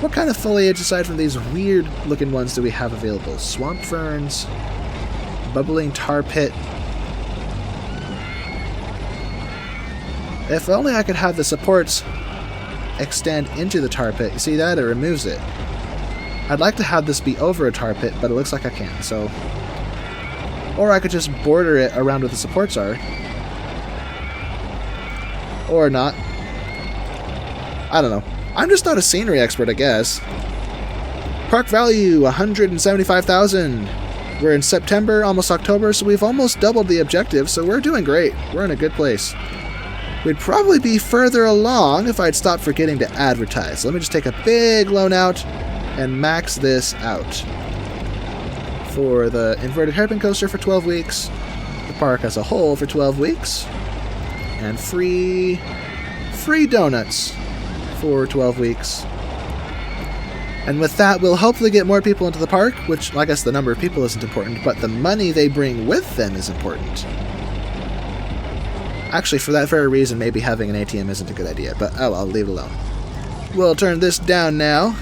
What kind of foliage aside from these weird looking ones do we have available? Swamp ferns, bubbling tar pit. If only I could have the supports extend into the tar pit. You see that? It removes it. I'd like to have this be over a tar pit, but it looks like I can't, so... Or I could just border it around where the supports are. Or not. I don't know. I'm just not a scenery expert, I guess. Park value, 175,000. We're in September, almost October, so we've almost doubled the objective, so we're doing great. We're in a good place. We'd probably be further along if I'd stopped forgetting to advertise. Let me just take a big loan out and max this out. For the inverted hairpin coaster for 12 weeks, the park as a whole for 12 weeks, and free donuts for 12 weeks. And with that, we'll hopefully get more people into the park, which, I guess the number of people isn't important, but the money they bring with them is important. Actually, for that very reason, maybe having an ATM isn't a good idea, but oh, I'll leave it alone. We'll turn this down now.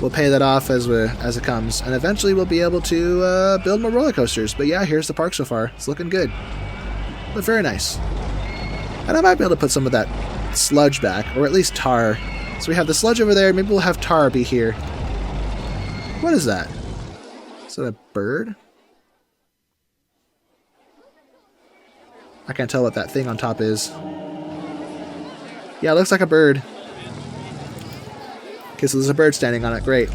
We'll pay that off as it comes, and eventually we'll be able to build more roller coasters. But yeah, here's the park so far. It's looking good. But very nice. And I might be able to put some of that sludge back, or at least tar. So we have the sludge over there. Maybe we'll have tar be here. What is that? Is that a bird? I can't tell what that thing on top is. Yeah, it looks like a bird. Okay, so there's a bird standing on it. Great.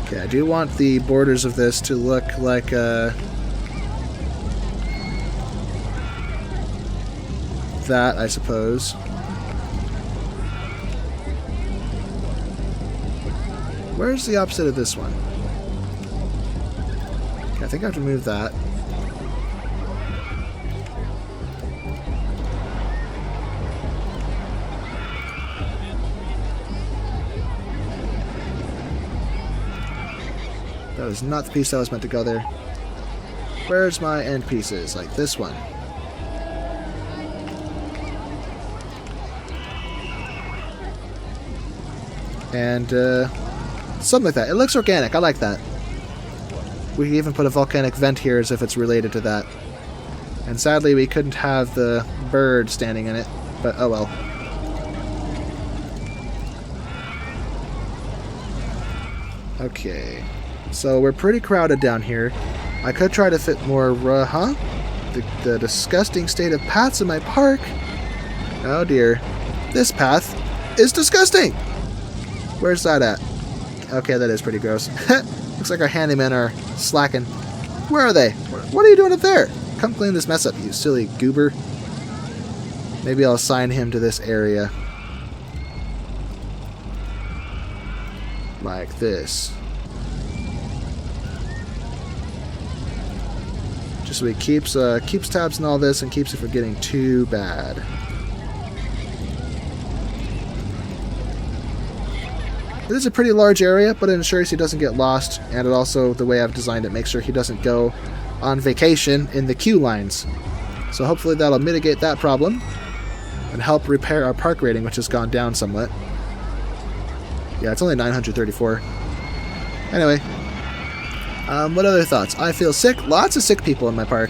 Okay, I do want the borders of this to look like that, I suppose. Where's the opposite of this one? Okay, I think I have to move that. That was not the piece that was meant to go there. Where's my end pieces? Like this one. And something like that. It looks organic. I like that. We can even put a volcanic vent here as if it's related to that. And sadly we couldn't have the bird standing in it. But oh well. Okay. So we're pretty crowded down here. I could try to fit more, the disgusting state of paths in my park. Oh dear. This path is disgusting! Where's that at? Okay, that is pretty gross. Looks like our handymen are slacking. Where are they? What are you doing up there? Come clean this mess up, you silly goober. Maybe I'll assign him to this area. Like this. Just so he keeps tabs on all this and keeps it from getting too bad. It is a pretty large area, but it ensures he doesn't get lost, and it also, the way I've designed it, makes sure he doesn't go on vacation in the queue lines. So hopefully that'll mitigate that problem and help repair our park rating, which has gone down somewhat. Yeah, it's only 934. Anyway, what other thoughts? I feel sick. Lots of sick people in my park.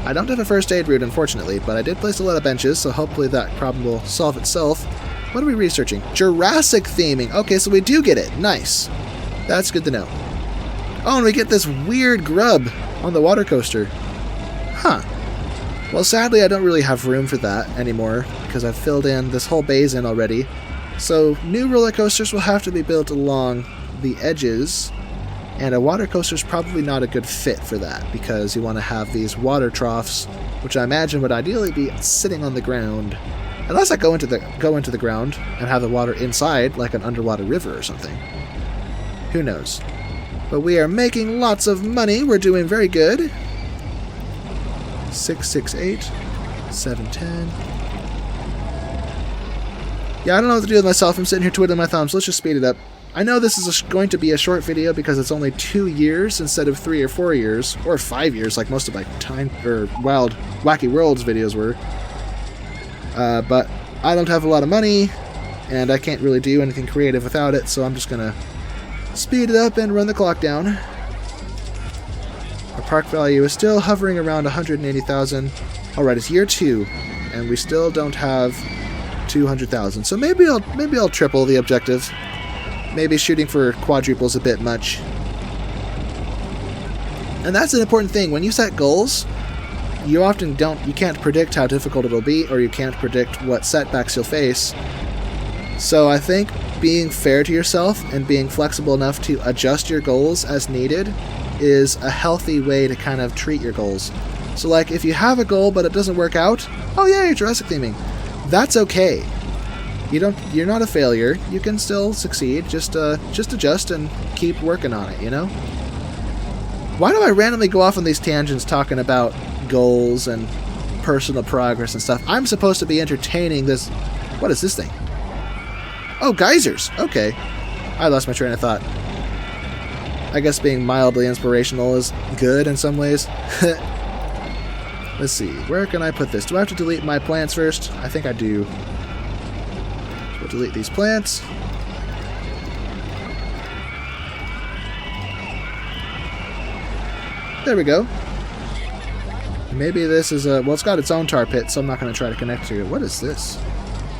I don't have a first aid route, unfortunately, but I did place a lot of benches, so hopefully that problem will solve itself. What are we researching? Jurassic theming. Okay, so we do get it. Nice. That's good to know. Oh, and we get this weird grub on the water coaster. Huh. Well, sadly, I don't really have room for that anymore, because I've filled in this whole basin already. So, new roller coasters will have to be built along the edges, and a water coaster is probably not a good fit for that, because you want to have these water troughs, which I imagine would ideally be sitting on the ground. Unless I go into the ground and have the water inside, like an underwater river or something. Who knows? But we are making lots of money. We're doing very good. 668, 710. Yeah, I don't know what to do with myself. I'm sitting here twiddling my thumbs. Let's just speed it up. I know this is going to be a short video because it's only 2 years instead of 3 or 4 years, or 5 years like most of my Wild Wacky Worlds videos were. But I don't have a lot of money, and I can't really do anything creative without it, so I'm just gonna speed it up and run the clock down. Our park value is still hovering around 180,000. Alright, it's year 2, and we still don't have 200,000. So maybe I'll triple the objective. Maybe shooting for quadruples a bit much. And that's an important thing. When you set goals, you can't predict how difficult it'll be, or you can't predict what setbacks you'll face. So I think being fair to yourself and being flexible enough to adjust your goals as needed is a healthy way to kind of treat your goals. So like, if you have a goal but it doesn't work out, oh yeah, you're Jurassic theming. That's okay. You're not a failure. You can still succeed. Just adjust and keep working on it, you know? Why do I randomly go off on these tangents talking about goals and personal progress and stuff? I'm supposed to be entertaining this. What is this thing? Oh, geysers. Okay. I lost my train of thought. I guess being mildly inspirational is good in some ways. Let's see. Where can I put this? Do I have to delete my plants first? I think I do. We'll delete these plants. There we go. Maybe this is a... Well, it's got its own tar pit, so I'm not going to try to connect to it. What is this?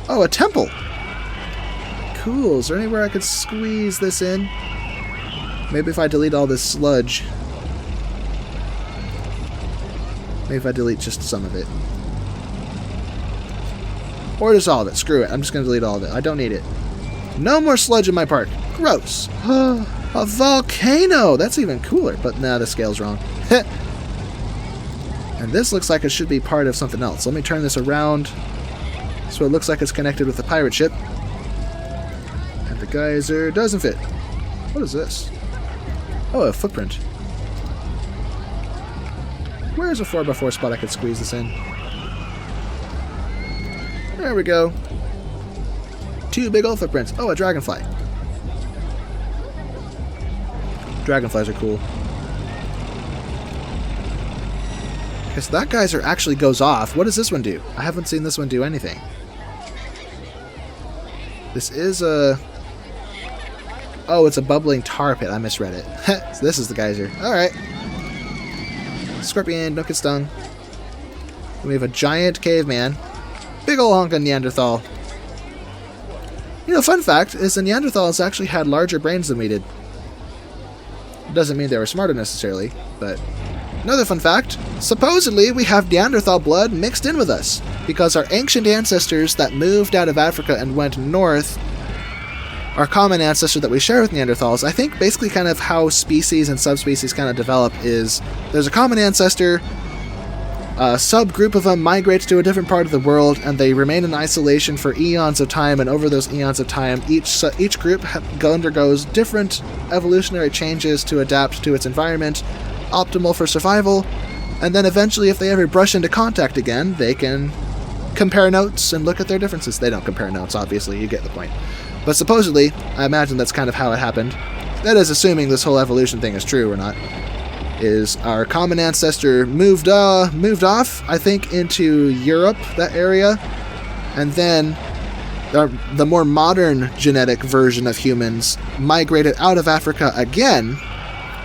Oh, a temple! Cool. Is there anywhere I could squeeze this in? Maybe if I delete all this sludge. Maybe if I delete just some of it. Or just all of it. Screw it. I'm just going to delete all of it. I don't need it. No more sludge in my park. Gross. A volcano! That's even cooler. But nah, the scale's wrong. And this looks like it should be part of something else. Let me turn this around so it looks like it's connected with the pirate ship. And the geyser doesn't fit. What is this? Oh, a footprint. Where's a 4x4 spot I could squeeze this in? There we go. 2 big old footprints. Oh, a dragonfly. Dragonflies are cool. Okay, so that geyser actually goes off. What does this one do? I haven't seen this one do anything. This is a... Oh, it's a bubbling tar pit. I misread it. So this is the geyser. Alright. Scorpion, don't get stung. We have a giant caveman. Big ol' hunk of Neanderthal. You know, fun fact is the Neanderthals actually had larger brains than we did. It doesn't mean they were smarter necessarily, but... Another fun fact, supposedly we have Neanderthal blood mixed in with us, because our ancient ancestors that moved out of Africa and went north our common ancestor that we share with Neanderthals, I think basically kind of how species and subspecies kind of develop is there's a common ancestor, a subgroup of them migrates to a different part of the world, and they remain in isolation for eons of time, and over those eons of time, each group undergoes different evolutionary changes to adapt to its environment, optimal for survival, and then eventually if they ever brush into contact again, they can compare notes and look at their differences. They don't compare notes, obviously, you get the point. But supposedly, I imagine that's kind of how it happened. That is assuming this whole evolution thing is true or not. Is our common ancestor moved off, I think, into Europe, that area, and then the more modern genetic version of humans migrated out of Africa again,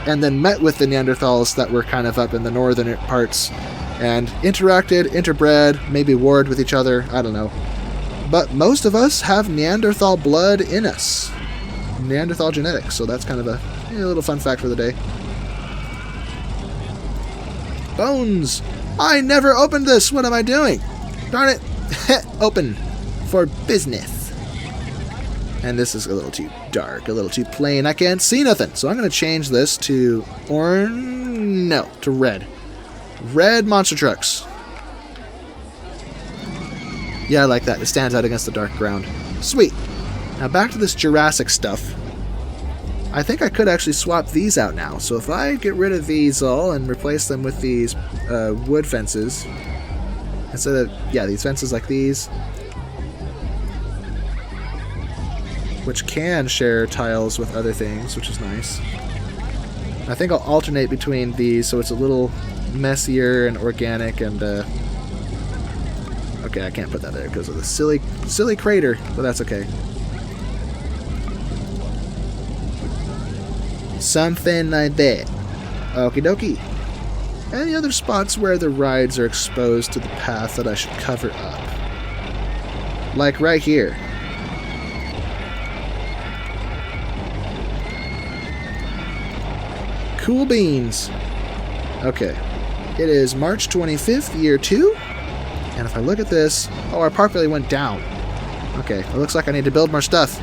and then met with the Neanderthals that were kind of up in the northern parts, and interacted, interbred, maybe warred with each other, I don't know. But most of us have Neanderthal blood in us. Neanderthal genetics, so that's kind of a little fun fact for the day. Bones! I never opened this! What am I doing? Darn it! Open! For business. And this is a little too dark, a little too plain. I can't see nothing. So I'm going to change this to to red. Red monster trucks. Yeah, I like that. It stands out against the dark ground. Sweet. Now back to this Jurassic stuff. I think I could actually swap these out now. So if I get rid of these all and replace them with these wood fences, instead of, these fences like these, which can share tiles with other things, which is nice. I think I'll alternate between these so it's a little messier and organic and, okay, I can't put that there because of the silly crater, but that's okay. Something like that. Okie dokie. Any other spots where the rides are exposed to the path that I should cover up? Like right here. Cool beans. Okay. It is March 25th, year 2. And if I look at this... Oh, our park really went down. Okay, it looks like I need to build more stuff.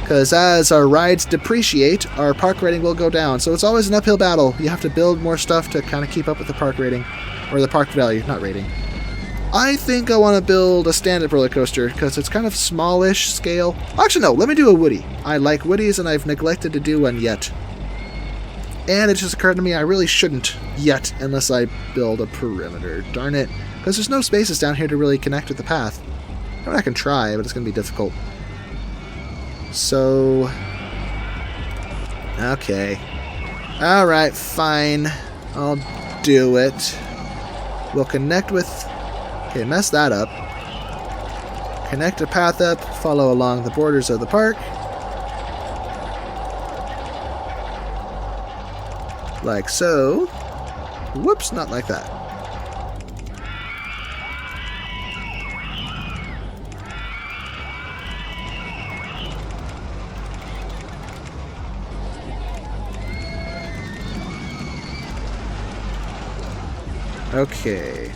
Because as our rides depreciate, our park rating will go down. So it's always an uphill battle. You have to build more stuff to kind of keep up with the park rating. Or the park value, not rating. I think I want to build a stand-up roller coaster because it's kind of smallish scale. Actually, no, let me do a Woody. I like Woodies and I've neglected to do one yet. And it just occurred to me I really shouldn't yet unless I build a perimeter. Darn it. Because there's no spaces down here to really connect with the path. I mean, I can try, but it's going to be difficult. So... Okay. Alright, fine. I'll do it. We'll connect with... Okay, mess that up. Connect a path up, follow along the borders of the park. Like so. Whoops, not like that. Okay.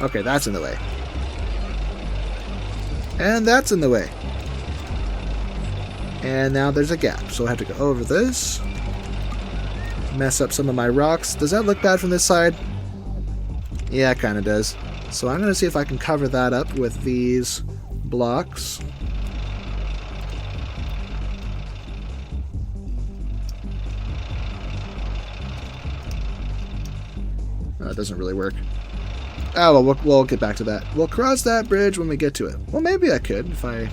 Okay, that's in the way. And that's in the way. And now there's a gap, so I have to go over this. Mess up some of my rocks. Does that look bad from this side? Yeah, it kind of does. So I'm going to see if I can cover that up with these blocks. That doesn't really work. Oh, well, we'll get back to that. We'll cross that bridge when we get to it. Well, maybe I could if I...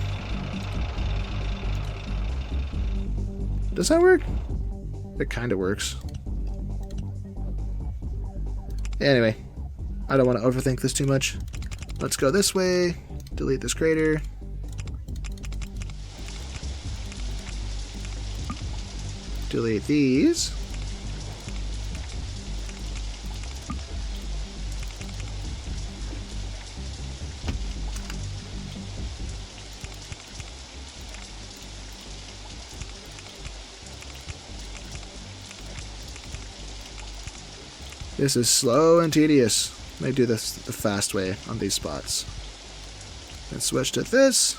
Does that work? It kind of works. Anyway, I don't want to overthink this too much. Let's go this way. Delete this crater. Delete these. This is slow and tedious. Let me do this the fast way on these spots. Then switch to this.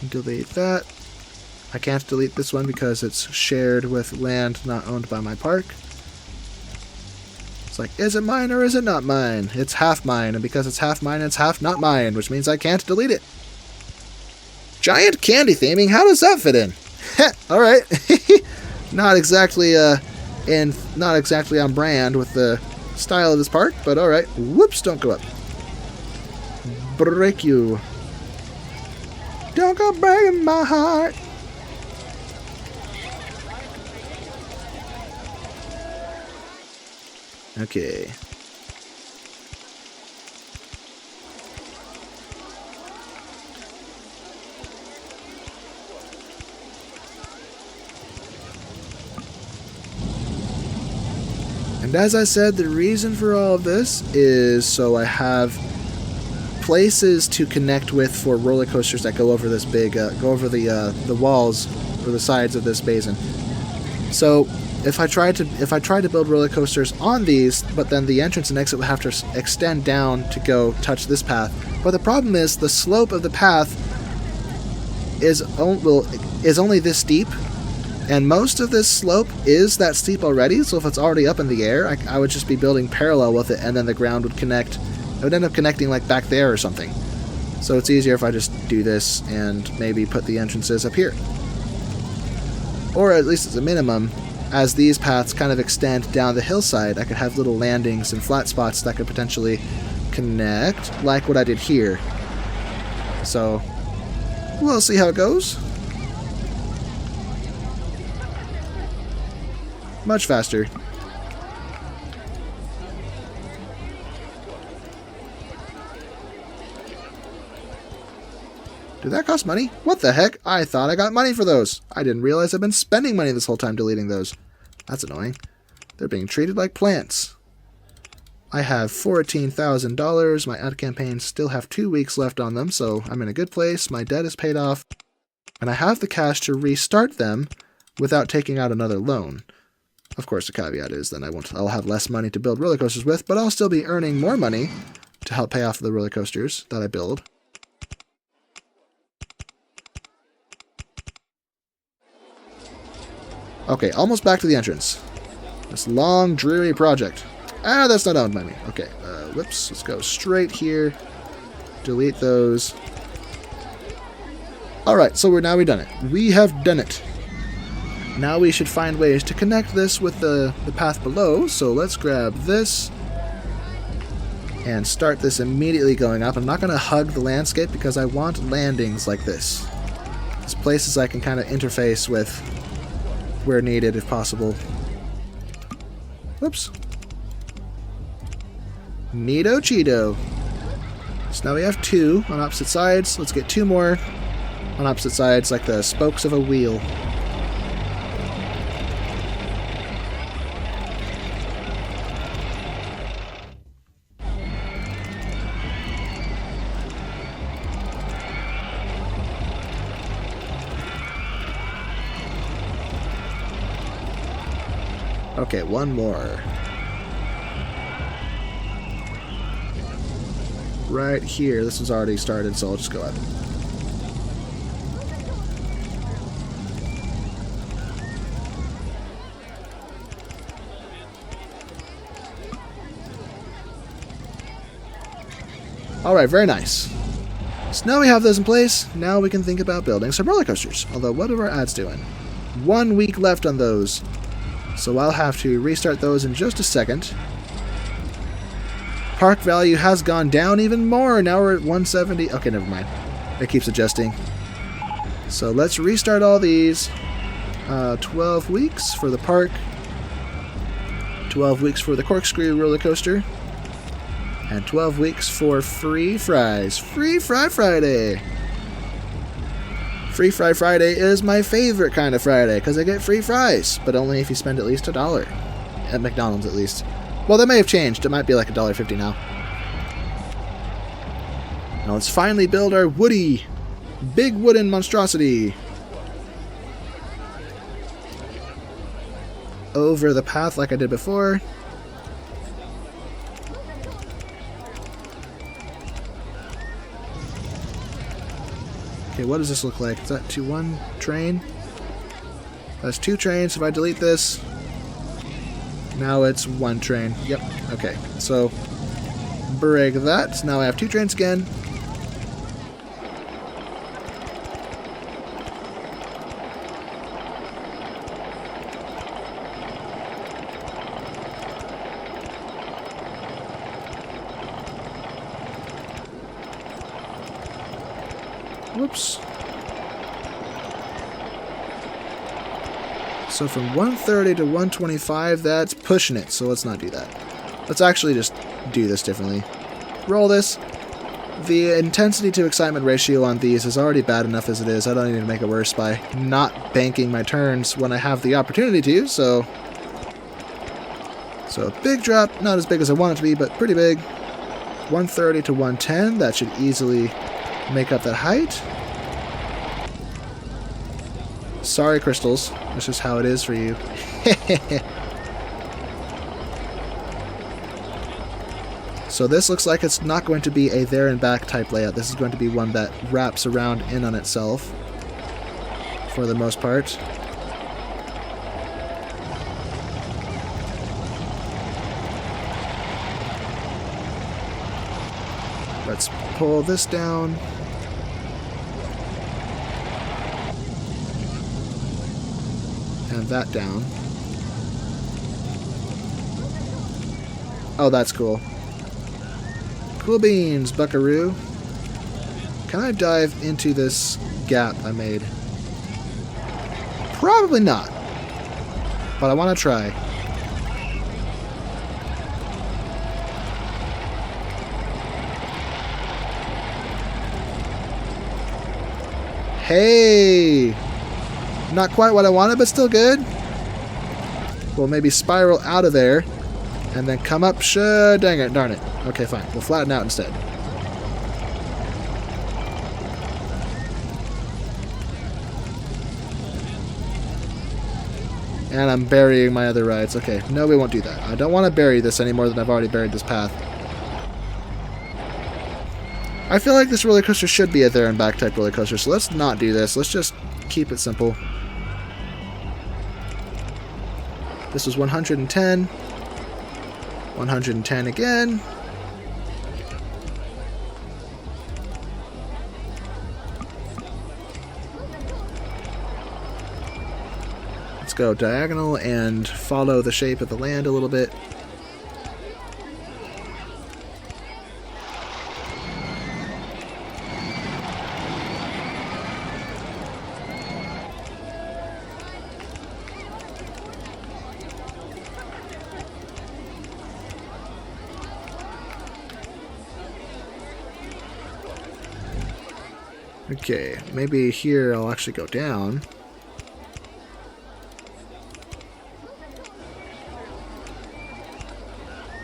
Delete that. I can't delete this one because it's shared with land not owned by my park. It's like, is it mine or is it not mine? It's half mine, and because it's half mine, it's half not mine, which means I can't delete it. Giant candy theming, how does that fit in? Alright. Not exactly on brand with the style of this park, but alright. Whoops, don't go up. Break you. Don't go breaking my heart. Okay. And as I said, the reason for all of this is so I have places to connect with for roller coasters that go over this big, go over the walls or the sides of this basin. So if I tried to build roller coasters on these, but then the entrance and exit would have to extend down to go touch this path. But the problem is the slope of the path is only this steep, and most of this slope is that steep already. So if it's already up in the air, I would just be building parallel with it, and then the ground would connect. It would end up connecting like back there or something. So it's easier if I just do this and maybe put the entrances up here. Or at least as a minimum, as these paths kind of extend down the hillside, I could have little landings and flat spots that could potentially connect, like what I did here. So we'll see how it goes. Much faster. Did that cost money? What the heck? I thought I got money for those. I didn't realize I've been spending money this whole time deleting those. That's annoying. They're being treated like plants. I have $14,000. My ad campaigns still have 2 weeks left on them, so I'm in a good place. My debt is paid off. And I have the cash to restart them without taking out another loan. Of course, the caveat is then I'll have less money to build roller coasters with, but I'll still be earning more money to help pay off the roller coasters that I build. Okay, almost back to the entrance. This long, dreary project. Ah, that's not owned by me. Okay, whoops. Let's go straight here. Delete those. Alright, so now we've done it. We have done it. Now we should find ways to connect this with the path below. So let's grab this and start this immediately going up. I'm not going to hug the landscape because I want landings like this. There's places I can kind of interface with where needed if possible. Whoops. Neato Cheeto. So now we have 2 on opposite sides. Let's get 2 more on opposite sides like the spokes of a wheel. Okay, 1 more. Right here. This one's already started, so I'll just go up. Alright, very nice. So now we have those in place, now we can think about building some roller coasters. Although, what are our ads doing? 1 week left on those. So I'll have to restart those in just a second. Park value has gone down even more. Now we're at 170. Okay, never mind. It keeps adjusting. So let's restart all these. 12 weeks for the park. 12 weeks for the corkscrew roller coaster. And 12 weeks for free fries. Free Fry Friday. Free Fry Friday is my favorite kind of Friday because I get free fries, but only if you spend at least $1 at McDonald's at least. Well, that may have changed. It might be like $1.50 now. Now let's finally build our big wooden monstrosity. Over the path like I did before. Okay, what does this look like? Is that one train? That's 2 trains. If I delete this, now it's 1 train. Yep. Okay, so break that. Now I have 2 trains again. Whoops. So from 130 to 125, that's pushing it, so let's not do that. Let's actually just do this differently. Roll this. The intensity to excitement ratio on these is already bad enough as it is. I don't need to make it worse by not banking my turns when I have the opportunity to, so big drop, not as big as I want it to be, but pretty big. 130 to 110, that should easily make up that height. Sorry, crystals. That's just how it is for you. So this looks like it's not going to be a there and back type layout. This is going to be one that wraps around in on itself for the most part. Let's pull this down. And that down. Oh, that's cool. Cool beans, buckaroo. Can I dive into this gap I made? Probably not. But I want to try. Hey! Not quite what I wanted, but still good. We'll maybe spiral out of there and then come up. Dang it, darn it. Okay, fine. We'll flatten out instead. And I'm burying my other rides. Okay, no, we won't do that. I don't want to bury this any more than I've already buried this path. I feel like this roller coaster should be a there and back type roller coaster, so let's not do this. Let's just keep it simple. This was 110. 110 again. Let's go diagonal and follow the shape of the land a little bit. Okay, maybe here I'll actually go down.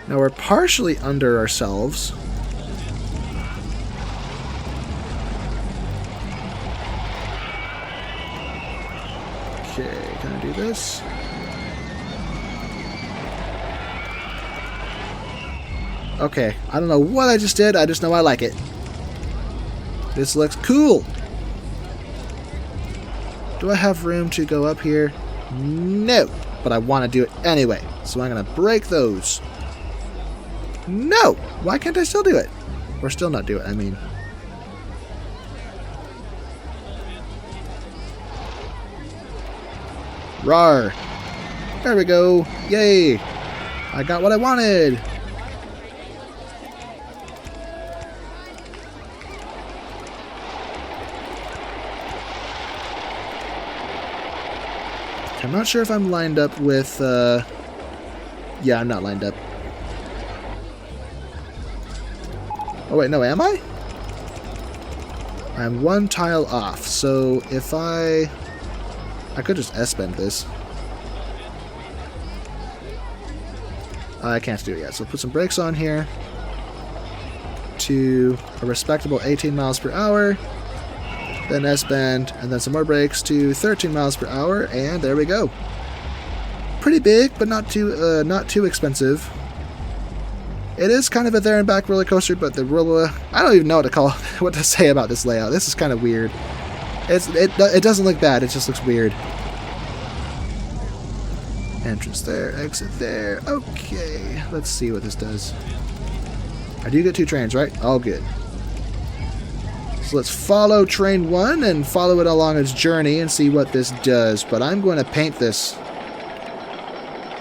Now we're partially under ourselves. Okay, can I do this? Okay, I don't know what I just did, I just know I like it. This looks cool. Do I have room to go up here? No, but I want to do it anyway. So I'm going to break those. No! Why can't I still do it? Or still not do it, I mean. Rawr. There we go. Yay. I got what I wanted. I'm not sure if I'm lined up with, yeah, I'm not lined up. Oh wait, no, am I? I'm 1 tile off, so if I could just S-bend this. I can't do it yet, so put some brakes on here. to a respectable 18 miles per hour. Then S-bend, and then some more brakes to 13 miles per hour, and there we go. Pretty big, but not too expensive. It is kind of a there and back roller coaster, but the roller, I don't even know what to say about this layout. This is kind of weird. It doesn't look bad, it just looks weird. Entrance there, exit there. Okay, let's see what this does. I do get 2 trains, right? All good. So let's follow train 1 and follow it along its journey and see what this does. But I'm going to paint this.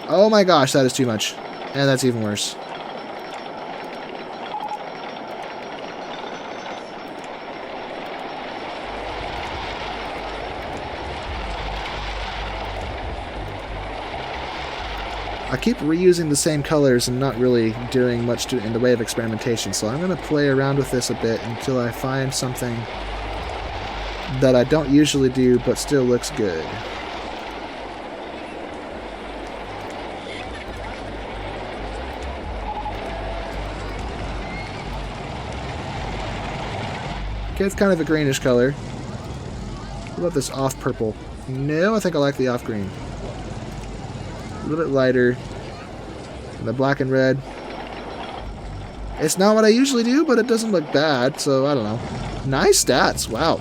Oh my gosh, that is too much. And that's even worse. I keep reusing the same colors and not really doing much in the way of experimentation, so I'm going to play around with this a bit until I find something that I don't usually do but still looks good. Okay, it's kind of a greenish color. What about this off purple? No, I think I like the off green. A little bit lighter. And the black and red. It's not what I usually do, but it doesn't look bad, so I don't know. Nice stats, wow.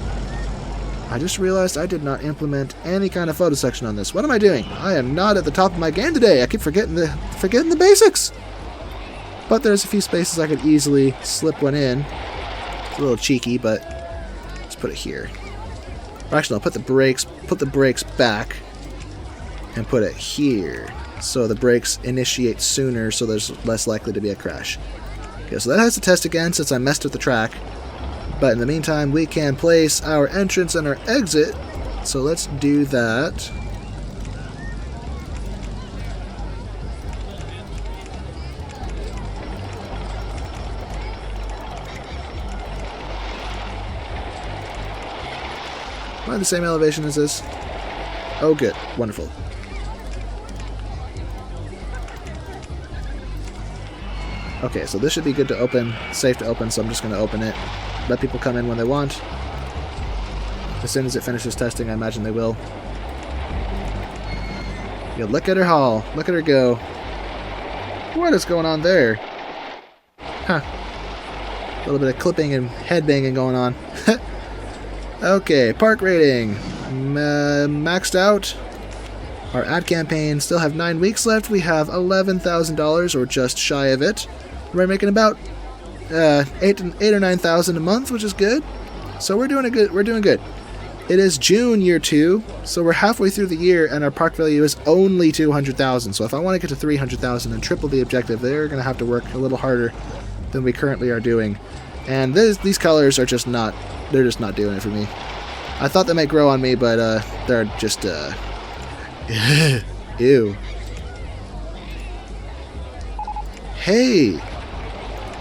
I just realized I did not implement any kind of photo section on this. What am I doing? I am not at the top of my game today. I keep forgetting the basics. But there's a few spaces I could easily slip one in. It's a little cheeky, but let's put it here. Or actually, I'll put the brakes back and put it here. So the brakes initiate sooner, so there's less likely to be a crash. Okay, so that has to test again since I messed with the track. But in the meantime, we can place our entrance and our exit. So let's do that. Am I the same elevation as this? Oh, good. Wonderful. Okay, so this should be good to open, safe to open, so I'm just going to open it. Let people come in when they want. As soon as it finishes testing, I imagine they will. Yeah, look at her haul. Look at her go. What is going on there? Huh. A little bit of clipping and head banging going on. Okay, park rating. Maxed out. Our ad campaign still have 9 weeks left. We have $11,000 or just shy of it. We're making about eight or 9,000 a month, which is good. So we're doing good. We're doing good. It is June year 2, so we're halfway through the year, and our park value is only 200,000. So if I want to get to 300,000 and triple the objective, they're going to have to work a little harder than we currently are doing. And these colors are just not. They're just not doing it for me. I thought they might grow on me, but they're just ew. Hey,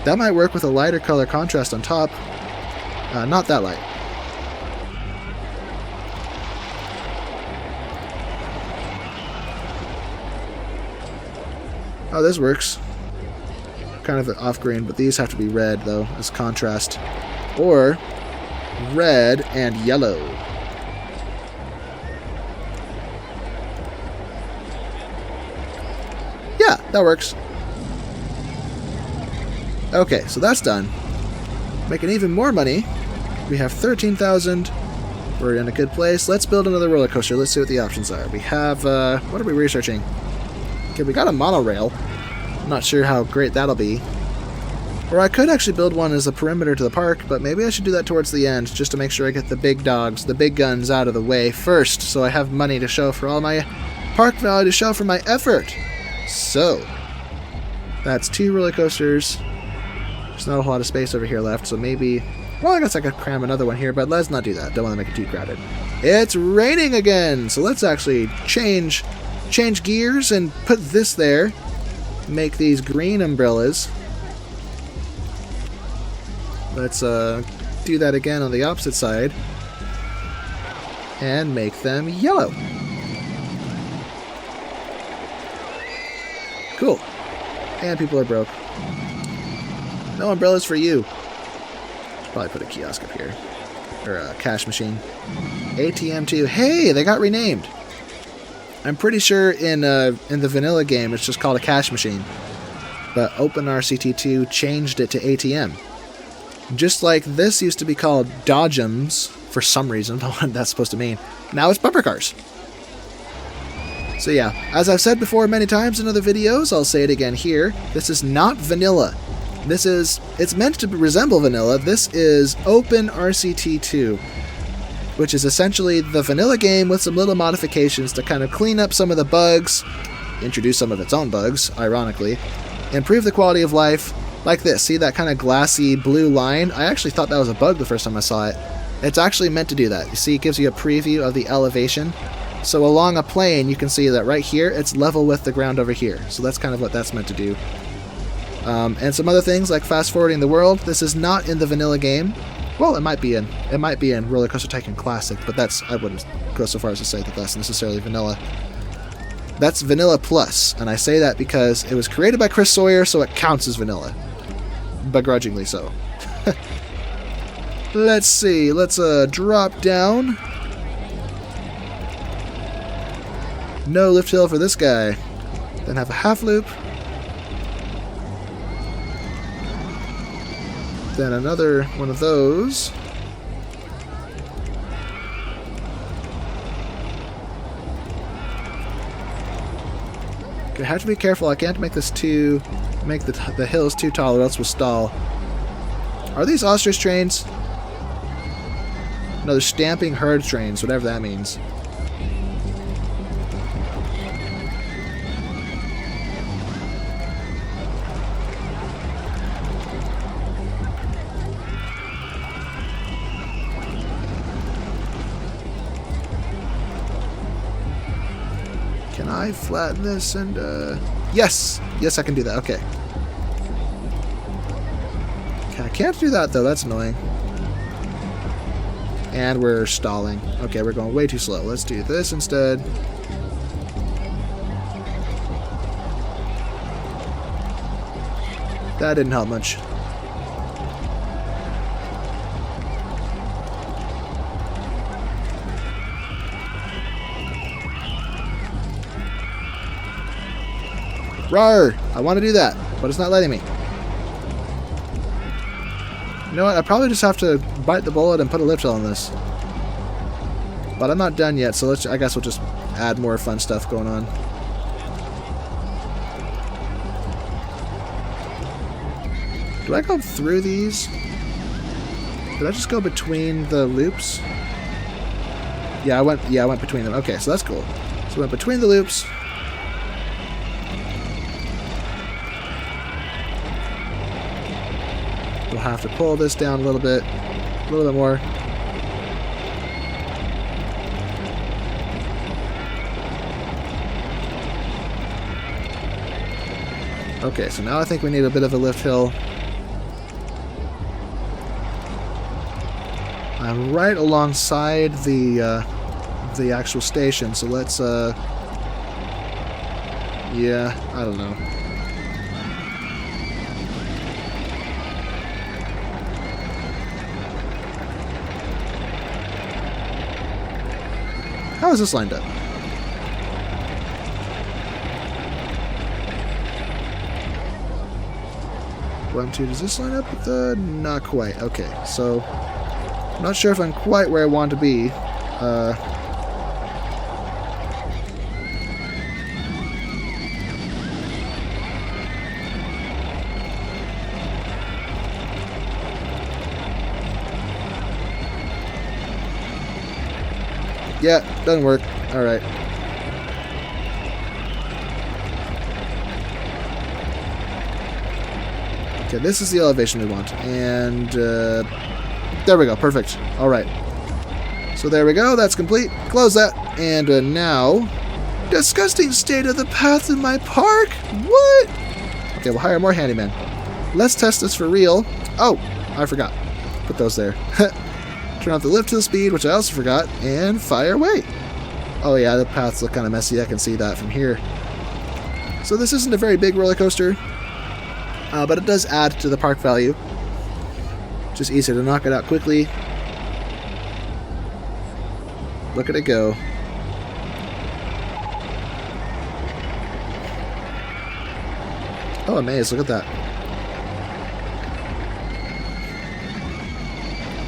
that might work with a lighter color contrast on top. Not that light. Oh, this works. Kind of off green, but these have to be red though as contrast, or red and yellow. Yeah, that works. Okay, so that's done. Making even more money. We have 13,000. We're in a good place. Let's build another roller coaster. Let's see what the options are. We have, what are we researching? Okay, we got a monorail. I'm not sure how great that'll be. Or I could actually build one as a perimeter to the park, but maybe I should do that towards the end, just to make sure I get the big dogs, the big guns out of the way first, so I have money to show for all my park value, to show for my effort. So, that's 2 roller coasters. There's not a whole lot of space over here left, so maybe... Well, I guess I could cram another one here, but let's not do that. Don't want to make it too crowded. It's raining again! So let's actually change gears and put this there. Make these green umbrellas. Let's do that again on the opposite side. And make them yellow. Cool. And people are broke. No umbrellas for you. Probably put a kiosk up here. Or a cash machine. ATM2. Hey, they got renamed. I'm pretty sure in the vanilla game it's just called a cash machine. But OpenRCT2 changed it to ATM. Just like this used to be called Dodgems for some reason. I don't know what that's supposed to mean. Now it's bumper cars. So yeah, as I've said before many times in other videos, I'll say it again here. This is not vanilla. It's meant to resemble vanilla. This is OpenRCT2, which is essentially the vanilla game with some little modifications to kind of clean up some of the bugs, introduce some of its own bugs, ironically, improve the quality of life, like this. See that kind of glassy blue line? I actually thought that was a bug the first time I saw it. It's actually meant to do that. You see, it gives you a preview of the elevation. So along a plane, you can see that right here, it's level with the ground over here. So that's kind of what that's meant to do. And some other things like fast forwarding the world. This is not in the vanilla game. Well, it might be in RollerCoaster Tycoon Classic, but I wouldn't go so far as to say that that's necessarily vanilla. That's Vanilla Plus, and I say that because it was created by Chris Sawyer, so it counts as vanilla. Begrudgingly so. Let's see, let's drop down. No lift hill for this guy. Then have a half loop. Then another one of those. Okay, I have to be careful. I can't make this the hills too tall, or else we'll stall. Are these ostrich trains? No, they're stamping herd trains, whatever that means. Can I flatten this and, yes! Yes, I can do that, okay. I can't do that, though, that's annoying. And we're stalling. Okay, we're going way too slow. Let's do this instead. That didn't help much. Rawr! I want to do that, but it's not letting me. You know what? I probably just have to bite the bullet and put a lift hill on this. But I'm not done yet, so I guess we'll just add more fun stuff going on. Do I go through these? Did I just go between the loops? Yeah, I went between them. Okay, so that's cool. So I went between the loops. We'll have to pull this down a little bit more. Okay, so now I think we need a bit of a lift hill. I'm right alongside the actual station, so let's yeah, I don't know. How is this lined up? One, two, does this line up with the... Not quite. Okay, so... I'm not sure if I'm quite where I want to be. Yeah, doesn't work. Alright. Okay, this is the elevation we want. And, there we go. Perfect. Alright. So there we go. That's complete. Close that. And now... Disgusting state of the path in my park? What? Okay, we'll hire more handymen. Let's test this for real. Oh, I forgot. Put those there. Turn off the lift hill speed, which I also forgot, and fire away. Oh yeah, the paths look kind of messy. I can see that from here. So this isn't a very big roller coaster, but it does add to the park value. Just easier to knock it out quickly. Look at it go. Oh, a maze. Look at that.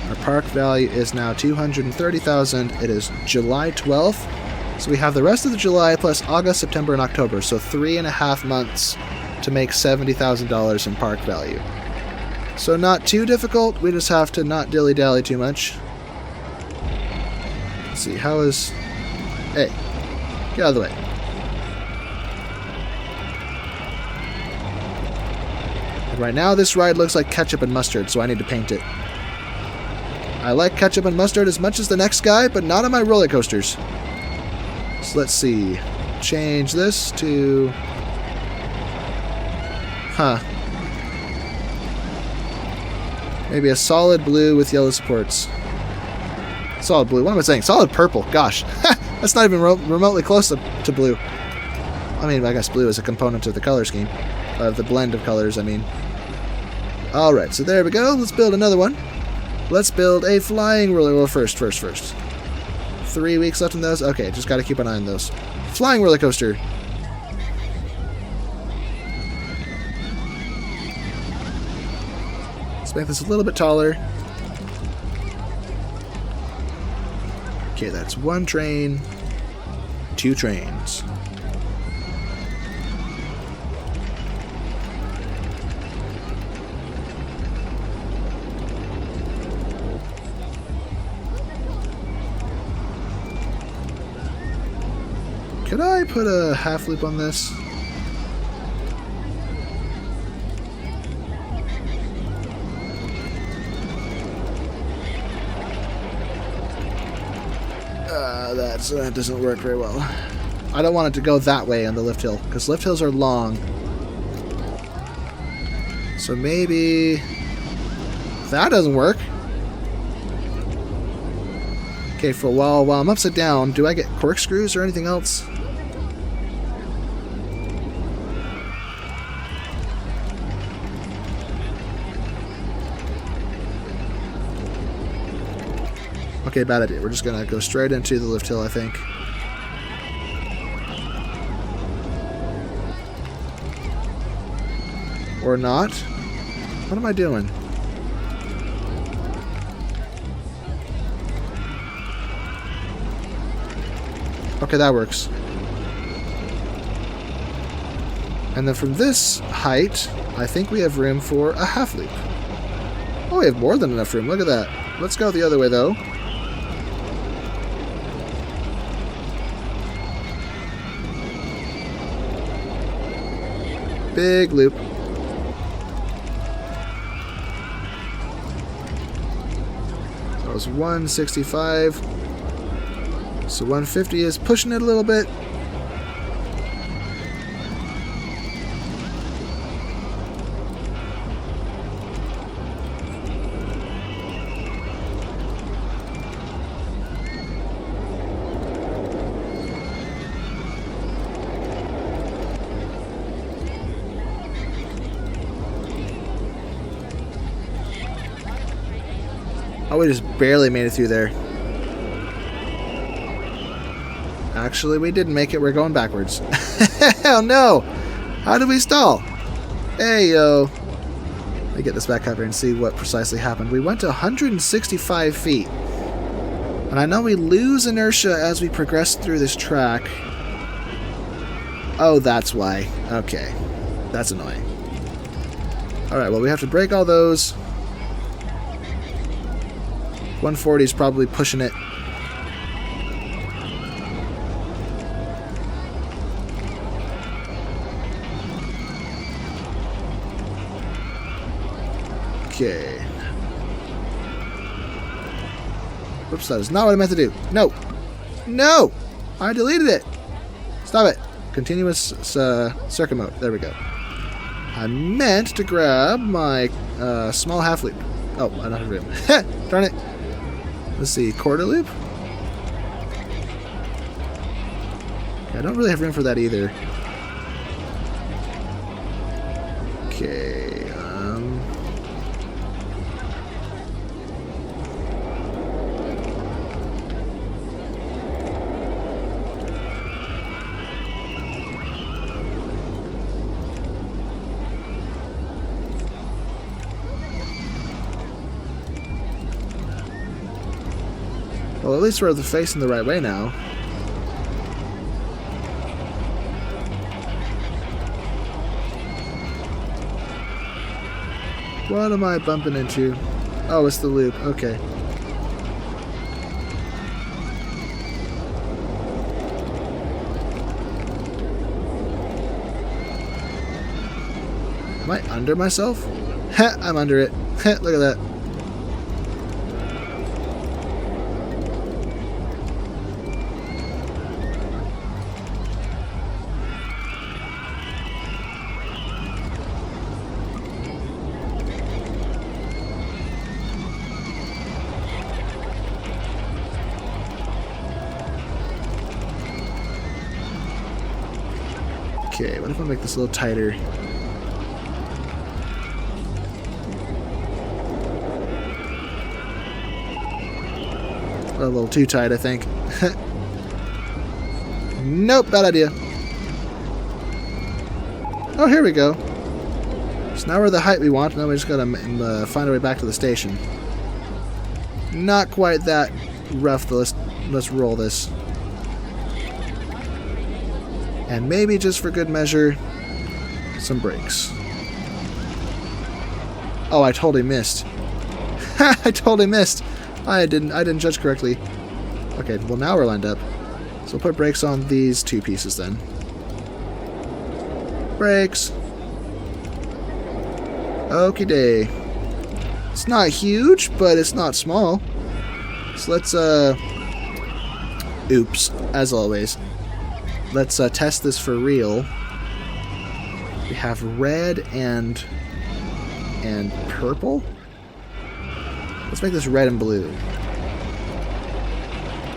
Our park value is now $230,000. It is July 12th. So we have the rest of the July plus August, September, and October. So 3.5 months to make $70,000 in park value. So not too difficult. We just have to not dilly-dally too much. Let's see. How is... Hey. Get out of the way. And right now this ride looks like ketchup and mustard, so I need to paint it. I like ketchup and mustard as much as the next guy, but not on my roller coasters. So let's see. Change this to... Maybe a solid blue with yellow supports. Solid blue. What am I saying? Solid purple. Gosh. That's not even remotely close to blue. I mean, I guess blue is a component of the color scheme. Of the blend of colors, I mean. Alright, so there we go. Let's build another one. Let's build a flying roller. Well, first. 3 weeks left in those? Okay, just gotta keep an eye on those. Flying roller coaster. Let's make this a little bit taller. Okay, that's 1 train, 2 trains. Could I put a half loop on this? That doesn't work very well. I don't want it to go that way on the lift hill, because lift hills are long. So maybe... that doesn't work. Okay, for a while I'm upside down, do I get corkscrews or anything else? Okay, bad idea. We're just gonna go straight into the lift hill, I think. Or not. What am I doing? Okay, that works. And then from this height, I think we have room for a half loop. Oh, we have more than enough room. Look at that. Let's go the other way, though. Big loop. So that was 165. So 150 is pushing it a little bit. Oh, we just barely made it through there. Actually, we didn't make it. We're going backwards. Hell no! How did we stall? Hey, yo. Let me get this back up here and see what precisely happened. We went to 165 feet. And I know we lose inertia as we progress through this track. Oh, that's why. Okay. That's annoying. Alright, well, we have to break all those. 140 is probably pushing it. Okay. Whoops, that is not what I meant to do. No! No! I deleted it! Stop it! Continuous circuit mode. There we go. I meant to grab my small half loop. Oh, I don't have room. Darn it! Let's see, quarter loop? Okay, I don't really have room for that either. Okay, Well, at least we're facing the right way now. What am I bumping into? Oh, it's the loop. Okay. Am I under myself? Heh, I'm under it. Heh, look at that. Okay, what if I make this a little tighter? A little too tight, I think. Nope, bad idea. Oh, here we go. So now we're the height we want. Now we just gotta find our way back to the station. Not quite that rough, though. Let's roll this. And maybe just for good measure, some brakes. Oh, I totally missed. I totally missed. I didn't judge correctly. Okay, well now we're lined up. So we'll put brakes on these two pieces then. Brakes. Okie day. It's not huge, but it's not small. So let's oops, as always. Let's test this for real. We have red and purple. Let's make this red and blue.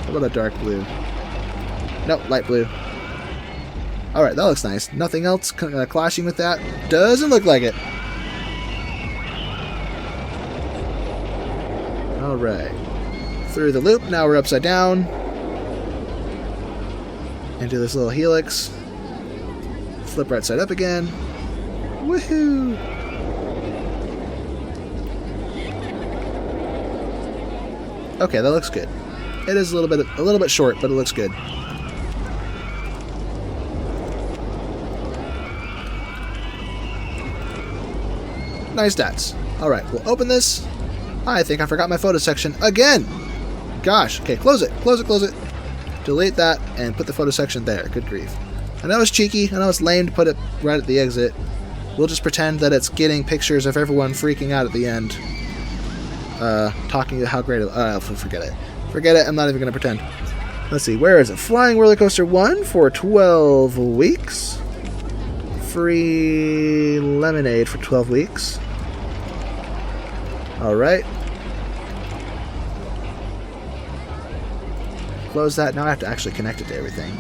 How about a dark blue? Nope, light blue. Alright, that looks nice. Nothing else clashing with that? Doesn't look like it. Alright. Through the loop, now we're upside down. Into this little helix. Flip right side up again. Woohoo! Okay, that looks good. It is a little bit short, but it looks good. Nice stats. Alright, we'll open this. I think I forgot my photo section again! Gosh, okay, close it, close it, close it. Delete that and put the photo section there. Good grief. I know it's cheeky, I know it's lame to put it right at the exit. We'll just pretend that it's getting pictures of everyone freaking out at the end. Talking about how great it forget it. Forget it, I'm not even going to pretend. Let's see, where is it? Flying Roller Coaster 1 for 12 weeks. Free lemonade for 12 weeks. Alright. Close that. Now I have to actually connect it to everything.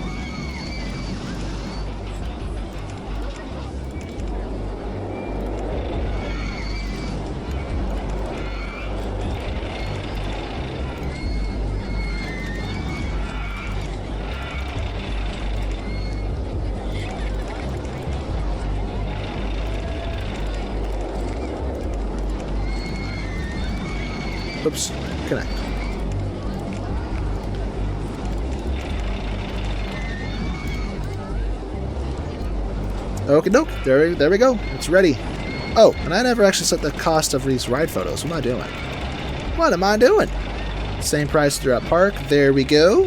Oops, connect. Okie doke, there we go. It's ready. Oh, and I never actually set the cost of these ride photos. What am I doing? What am I doing? Same price throughout park. There we go.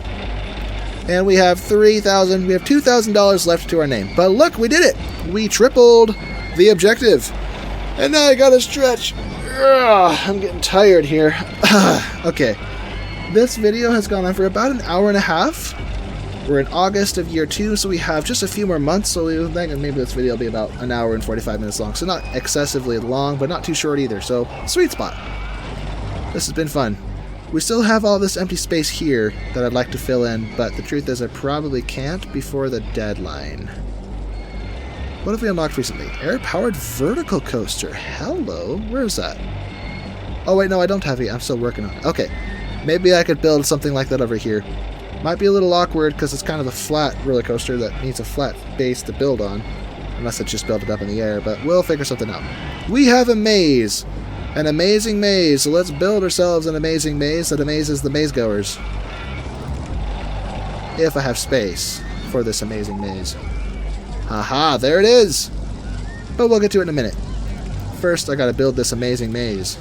And we have $2,000 left to our name. But look, we did it. We tripled the objective. And now I gotta stretch. Ugh, I'm getting tired here. Okay. This video has gone on for about an hour and a half. We're in August of year 2, so we have just a few more months, so we think maybe this video will be about an hour and 45 minutes long. So not excessively long, but not too short either, so sweet spot. This has been fun. We still have all this empty space here that I'd like to fill in, but the truth is I probably can't before the deadline. What have we unlocked recently? Air-powered vertical coaster. Hello. Where is that? Oh, wait, no, I don't have it. I'm still working on it. Okay. Maybe I could build something like that over here. Might be a little awkward because it's kind of a flat roller coaster that needs a flat base to build on. Unless I just build it up in the air, but we'll figure something out. We have a maze. An amazing maze. So let's build ourselves an amazing maze that amazes the maze goers. if I have space for this amazing maze. Haha, there it is! But we'll get to it in a minute. First, I gotta build this amazing maze.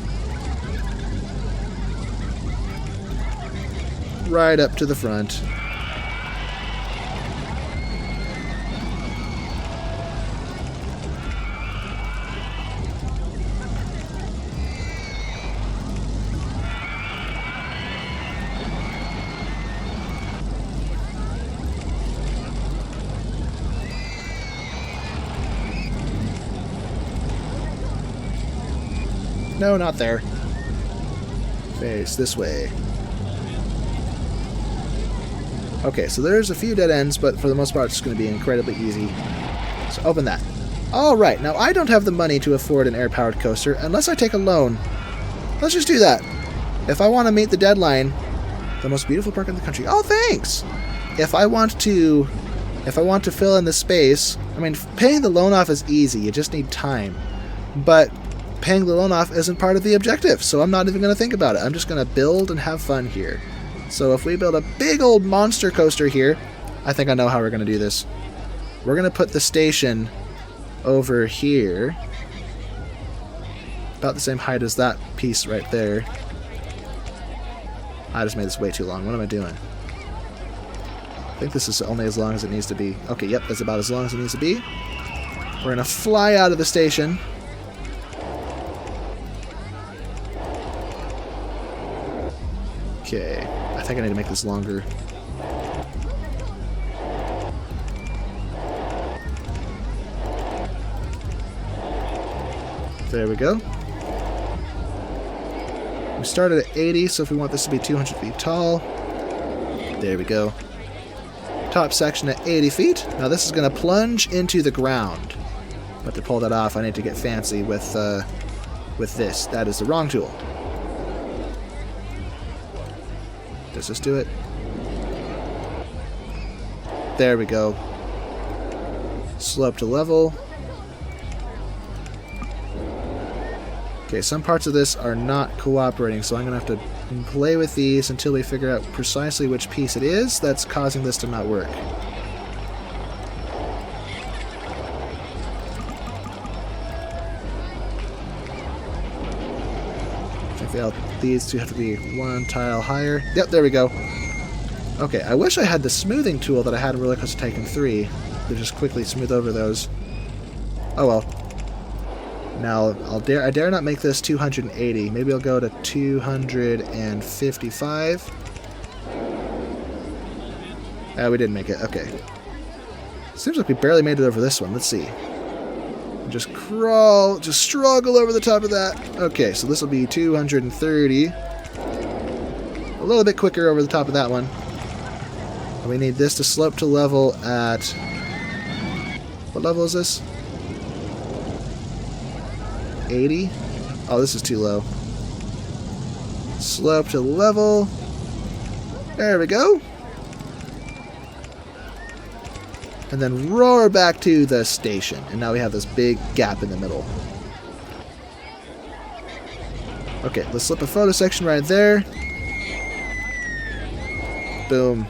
Right up to the front. No, not there. Face this way. Okay, so there's a few dead ends, but for the most part it's going to be incredibly easy. So open that. Alright, now I don't have the money to afford an air-powered coaster unless I take a loan. Let's just do that. If I want to meet the deadline, the most beautiful park in the country. Oh, thanks! If I want to fill in the space, I mean, paying the loan off is easy, you just need time. But paying the loan off isn't part of the objective, so I'm not even going to think about it. I'm just going to build and have fun here. So if we build a big old monster coaster here, I think I know how we're going to do this. We're going to put the station over here, about the same height as that piece right there. I just made this way too long. What am I doing? I think this is only as long as it needs to be. Okay, yep, that's about as long as it needs to be. We're going to fly out of the station. Okay, I think I need to make this longer. There we go. We started at 80, so if we want this to be 200 feet tall, there we go. Top section at 80 feet. Now this is going to plunge into the ground. But to pull that off, I need to get fancy with this. That is the wrong tool. Does this do it? There we go. Slope to level. Okay, some parts of this are not cooperating, so I'm going to have to play with these until we figure out precisely which piece it is that's causing this to not work. These two have to be one tile higher. Yep, there we go. Okay, I wish I had the smoothing tool that I had in RollerCoaster Tycoon 3 to just quickly smooth over those. Oh well. Now, I dare not make this 280. Maybe I'll go to 255. We didn't make it. Okay. Seems like we barely made it over this one. Let's see. Just crawl, just struggle over the top of that. Okay, so this will be 230. A little bit quicker over the top of that one. And we need this to slope to level at... What level is this? 80? Oh, this is too low. Slope to level. There we go. And then roar back to the station. And now we have this big gap in the middle. Okay, let's slip a photo section right there. Boom.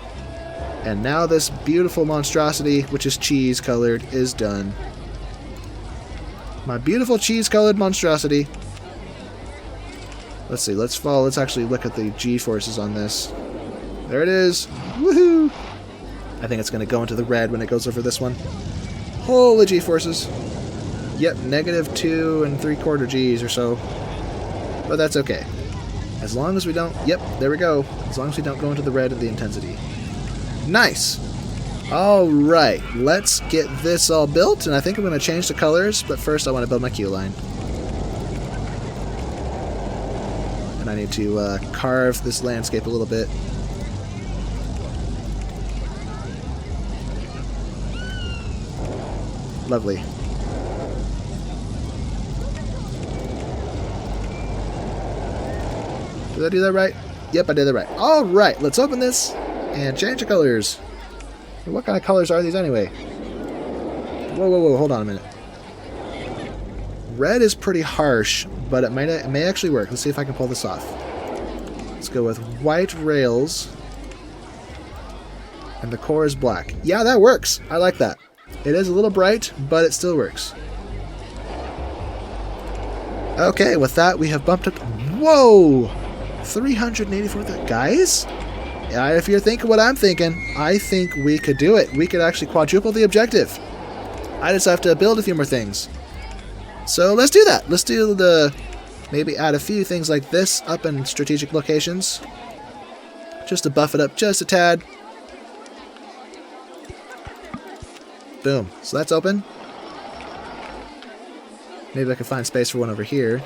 And now this beautiful monstrosity, which is cheese colored, is done. My beautiful cheese colored monstrosity. Let's see, let's actually look at the G-forces on this. There it is. Woohoo! I think it's going to go into the red when it goes over this one. Holy G-forces. Yep, -2 3/4 Gs or so. But that's okay. As long as we don't... Yep, there we go. As long as we don't go into the red of the intensity. Nice! Alright, let's get this all built, and I think I'm going to change the colors, but first I want to build my queue line. And I need to carve this landscape a little bit. Lovely. Did I do that right? Yep, I did that right. Alright, let's open this and change the colors. What kind of colors are these anyway? Whoa, whoa, whoa, hold on a minute. Red is pretty harsh, but it may actually work. Let's see if I can pull this off. Let's go with white rails. And the core is black. Yeah, that works. I like that. It is a little bright, but it still works. Okay, with that, we have bumped up... Whoa! 384... Guys? If you're thinking what I'm thinking, I think we could do it. We could actually quadruple the objective. I just have to build a few more things. So let's do that. Let's do the... Maybe add a few things like this up in strategic locations. Just to buff it up just a tad. Boom. So that's open. Maybe I can find space for one over here.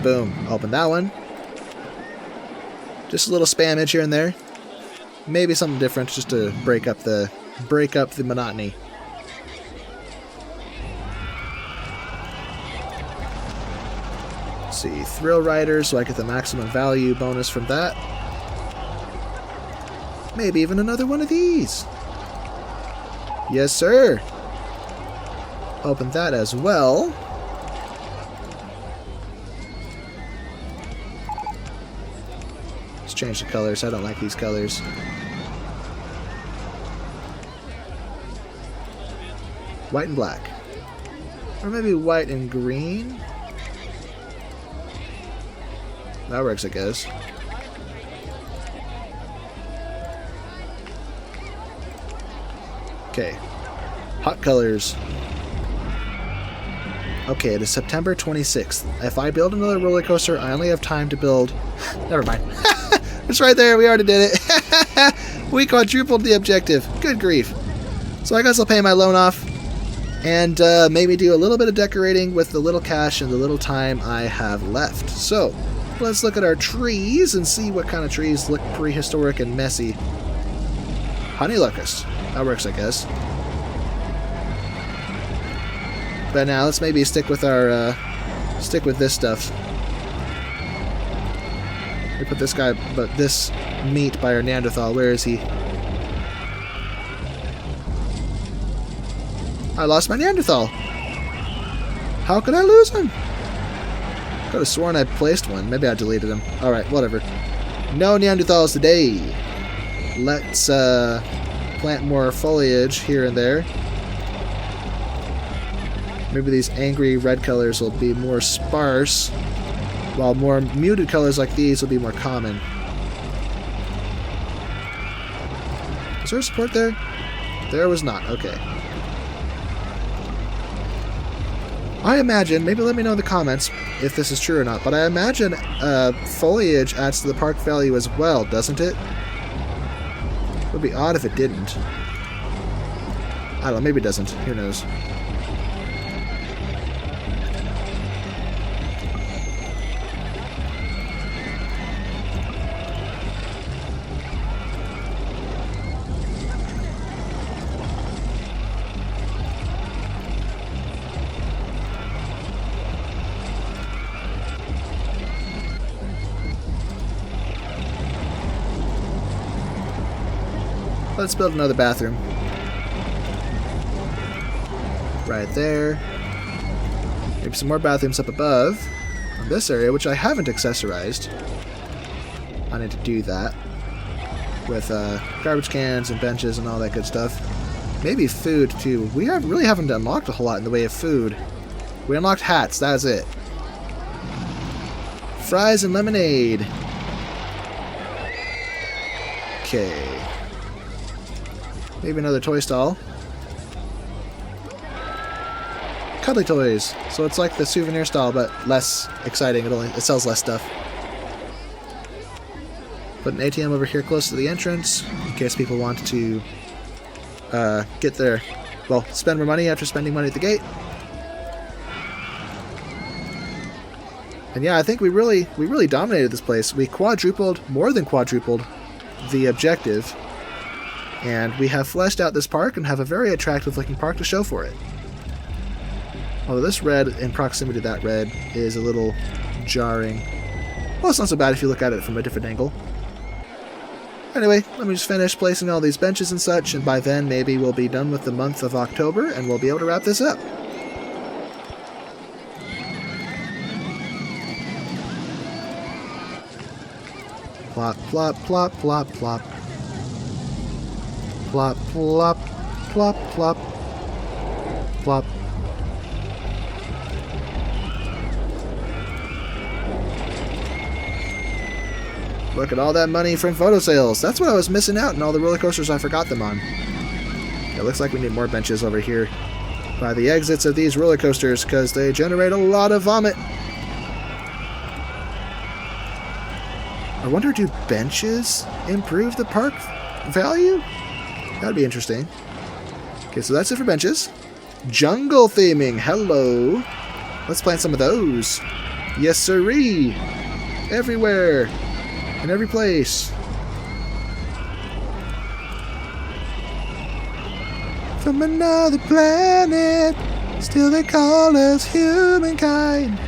Boom. Open that one. Just a little spammage here and there. Maybe something different just to break up the monotony. Let's see, Thrill Rider, so I get the maximum value bonus from that. Maybe even another one of these. Yes, sir. Open that as well. Let's change the colors. I don't like these colors. White and black. Or maybe white and green. That works, I guess. Okay. Hot colors. Okay, it is September 26th. If I build another roller coaster, I only have time to build... Never mind. It's right there. We already did it. We quadrupled the objective. Good grief. So I guess I'll pay my loan off. And maybe do a little bit of decorating with the little cash and the little time I have left. So, let's look at our trees and see what kind of trees look prehistoric and messy. Honey locust. That works, I guess. But now let's maybe stick with our this stuff. We put this guy, but this meat by our Neanderthal. Where is he? I lost my Neanderthal. How could I lose him? Could have sworn I placed one. Maybe I deleted him. Alright, whatever. No Neanderthals today. Let's plant more foliage here and there. Maybe these angry red colors will be more sparse, while more muted colors like these will be more common. Is there support there? There was not. Okay. I imagine, maybe let me know in the comments if this is true or not, but I imagine foliage adds to the park value as well, doesn't it? It would be odd if it didn't. I don't know, maybe it doesn't. Who knows? Let's build another bathroom. Right there. Maybe some more bathrooms up above. In this area, which I haven't accessorized. I need to do that. With garbage cans and benches and all that good stuff. Maybe food, too. We really haven't unlocked a whole lot in the way of food. We unlocked hats, that was it. Fries and lemonade. Okay. Maybe another toy stall. Cuddly toys. So it's like the souvenir stall, but less exciting. It sells less stuff. Put an ATM over here close to the entrance, in case people want to get their, well, spend more money after spending money at the gate. And yeah, I think we really dominated this place. We quadrupled, more than quadrupled, the objective. And we have fleshed out this park and have a very attractive looking park to show for it. Although this red in proximity to that red is a little jarring. Well, it's not so bad if you look at it from a different angle. Anyway, let me just finish placing all these benches and such, and by then maybe we'll be done with the month of October and we'll be able to wrap this up. Plop, plop, plop, plop, plop. Plop, plop, plop, plop. Plop. Look at all that money from photo sales. That's what I was missing out in all the roller coasters I forgot them on. It looks like we need more benches over here by the exits of these roller coasters because they generate a lot of vomit. I wonder, do benches improve the park value? That'd be interesting. Okay, so that's it for benches. Jungle theming. Hello. Let's plant some of those. Yes, sirree. Everywhere. In every place. From another planet, still they call us humankind.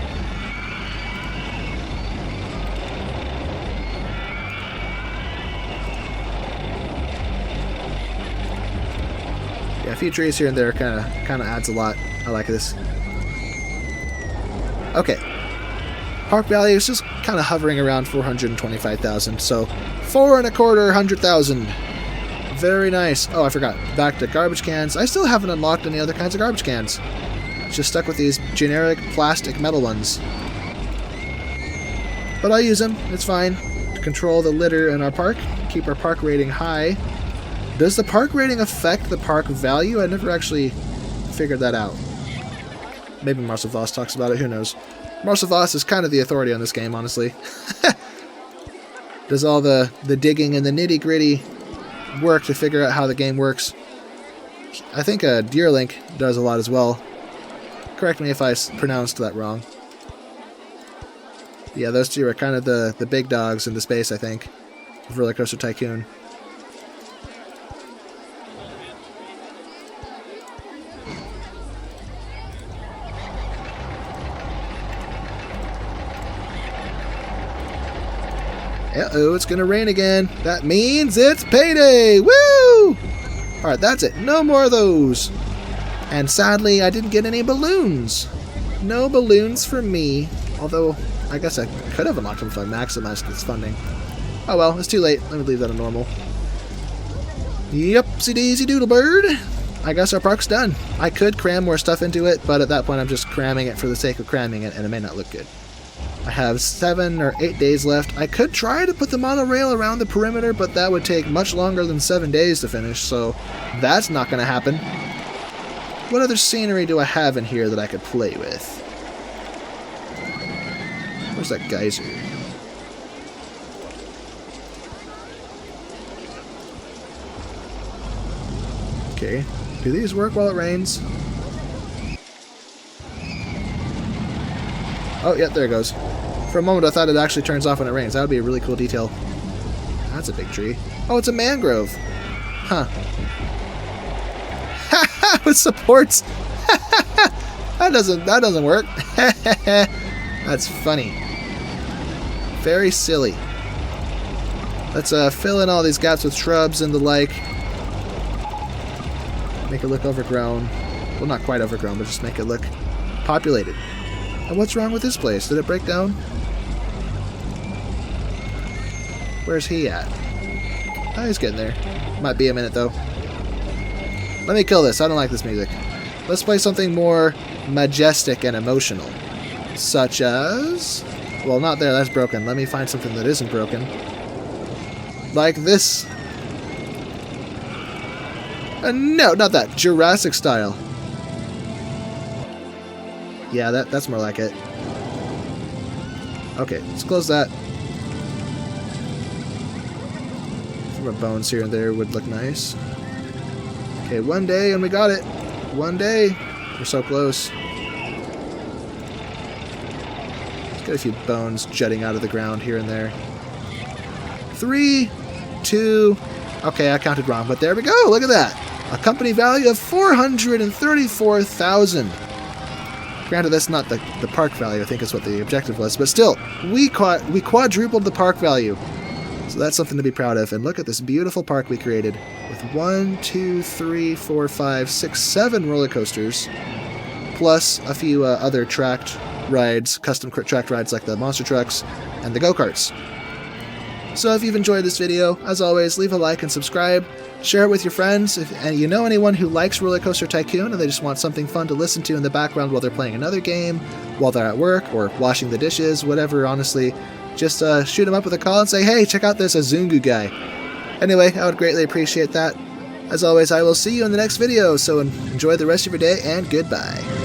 Yeah, a few trees here and there kind of adds a lot. I like this. Okay. Park value is just kind of hovering around 425,000, so 4,250,000. Very nice. Oh, I forgot. Back to garbage cans. I still haven't unlocked any other kinds of garbage cans. Just stuck with these generic plastic metal ones. But I use them. It's fine. To control the litter in our park. Keep our park rating high. Does the park rating affect the park value? I never actually figured that out. Maybe Marcel Voss talks about it. Who knows? Marcel Voss is kind of the authority on this game, honestly. Does all the digging and the nitty-gritty work to figure out how the game works. I think Deerlink does a lot as well. Correct me if I pronounced that wrong. Yeah, those two are kind of the big dogs in the space, I think, of RollerCoaster Tycoon. Uh-oh, it's gonna rain again. That means it's payday! Woo! Alright, that's it. No more of those. And sadly, I didn't get any balloons. No balloons for me. Although, I guess I could have unlocked them if I maximized this funding. Oh well, it's too late. Let me leave that on normal. Yupsy daisy doodle bird. I guess our park's done. I could cram more stuff into it, but at that point I'm just cramming it for the sake of cramming it, and it may not look good. I have 7 or 8 days left. I could try to put the monorail around the perimeter, but that would take much longer than 7 days to finish, so that's not going to happen. What other scenery do I have in here that I could play with? Where's that geyser? Okay. Do these work while it rains? Oh, yeah, there it goes. For a moment, I thought it actually turns off when it rains. That would be a really cool detail. That's a big tree. Oh, it's a mangrove. Huh. Ha! With supports. that doesn't work. That's funny. Very silly. Let's fill in all these gaps with shrubs and the like. Make it look overgrown. Well, not quite overgrown, but just make it look populated. And what's wrong with this place? Did it break down? Where's he at? Oh, he's getting there. Might be a minute, though. Let me kill this. I don't like this music. Let's play something more majestic and emotional. Such as... Well, not there. That's broken. Let me find something that isn't broken. Like this. No, not that. Jurassic style. Yeah, that's more like it. Okay, let's close that. Some more bones here and there would look nice. Okay, one day and we got it. One day. We're so close. Let's get a few bones jutting out of the ground here and there. 3, 2... Okay, I counted wrong, but there we go. Look at that. A company value of 434,000. Granted, that's not the park value, I think is what the objective was, but still, we quadrupled the park value. So that's something to be proud of. And look at this beautiful park we created with 1, 2, 3, 4, 5, 6, 7 roller coasters, plus a few other tracked rides, custom tracked rides like the monster trucks and the go-karts. So if you've enjoyed this video, as always, leave a like and subscribe. Share it with your friends. If you know anyone who likes RollerCoaster Tycoon and they just want something fun to listen to in the background while they're playing another game, while they're at work, or washing the dishes, whatever, honestly, just shoot them up with a call and say, hey, check out this Azungu guy. Anyway, I would greatly appreciate that. As always, I will see you in the next video, so enjoy the rest of your day, and goodbye.